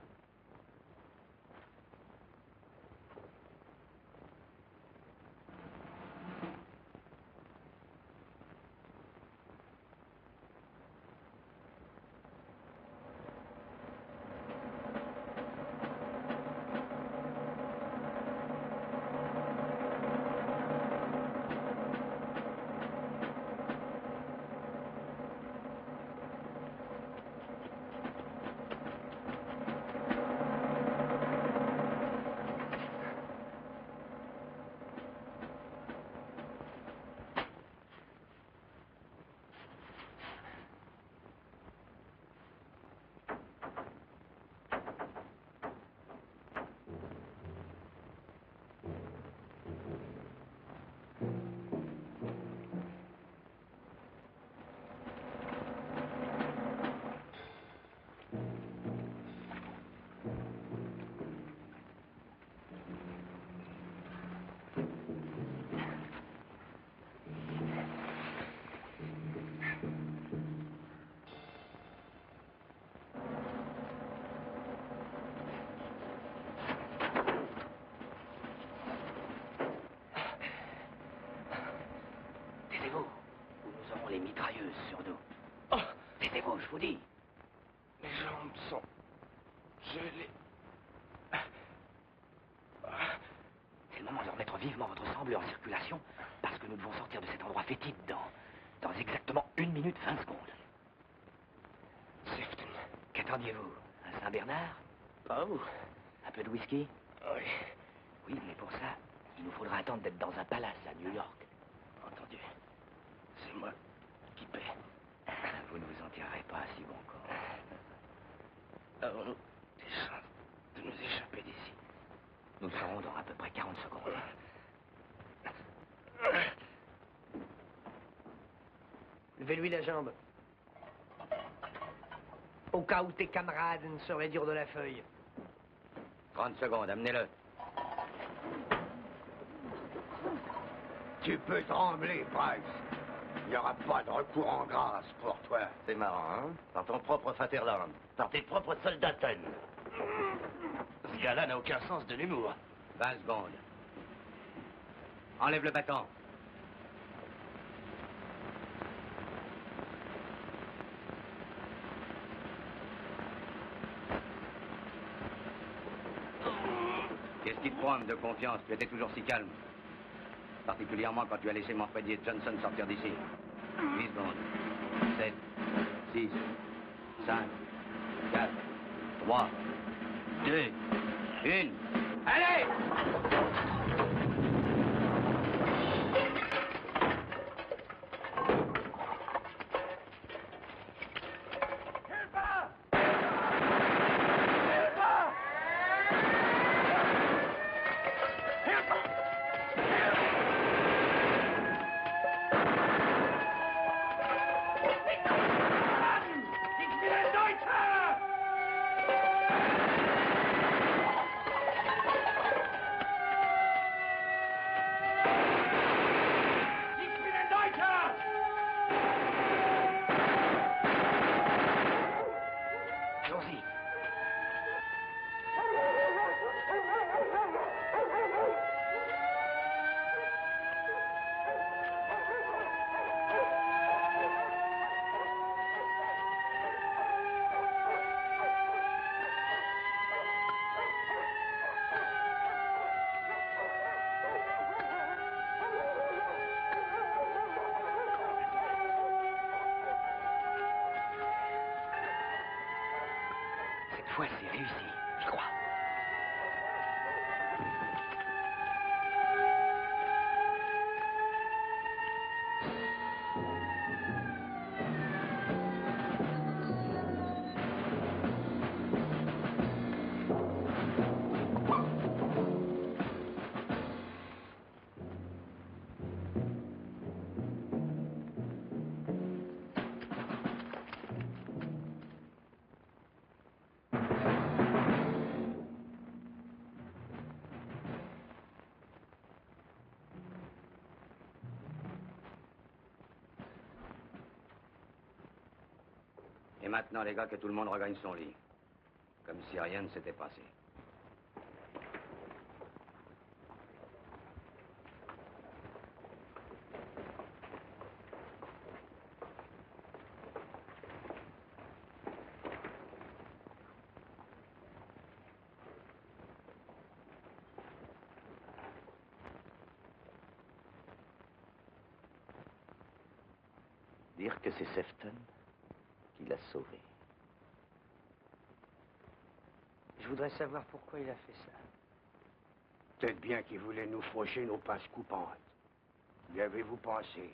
Taisez-vous, ou nous aurons les mitrailleuses sur nous. Taisez-vous, je vous dis. Mes jambes sont gelées. C'est le moment de remettre vivement votre semble en circulation, parce que nous devons sortir de cet endroit fétide dans exactement 1 minute 20 secondes. Sefton. Qu'attendiez-vous? Un Saint-Bernard? Pas vous. Un peu de whisky? Oui. Oui, mais pour ça, il nous faudra attendre d'être dans un palace à New York. Entendu. C'est moi qui paie. Vous ne vous en tirerez pas si bon corps. Avons-nous des chances de nous échapper d'ici? Nous le saurons dans à peu près 40 secondes. Levez-lui la jambe. Au cas où tes camarades ne seraient durs de la feuille. 30 secondes, amenez-le. Tu peux trembler, Price. Il n'y aura pas de recours en grâce pour toi. C'est marrant, hein? Par ton propre Fatherland. Par tes propres soldaten. Ce gars-là n'a aucun sens de l'humour. 20 secondes. Enlève le bâton. Qu'est-ce qui te prend de confiance? Tu étais toujours si calme. Particulièrement quand tu as laissé Manfredi et Johnson sortir d'ici. 8 secondes. 7, 6, 5, 4, 3, 2, 1. Allez! Cette fois, c'est réussi, je crois. Et maintenant, les gars, que tout le monde regagne son lit. Comme si rien ne s'était passé. Dire que c'est Sefton qui l'a sauvé. Je voudrais savoir pourquoi il a fait ça. Peut-être bien qu'il voulait nous faucher nos pinces coupantes. Y avez-vous pensé?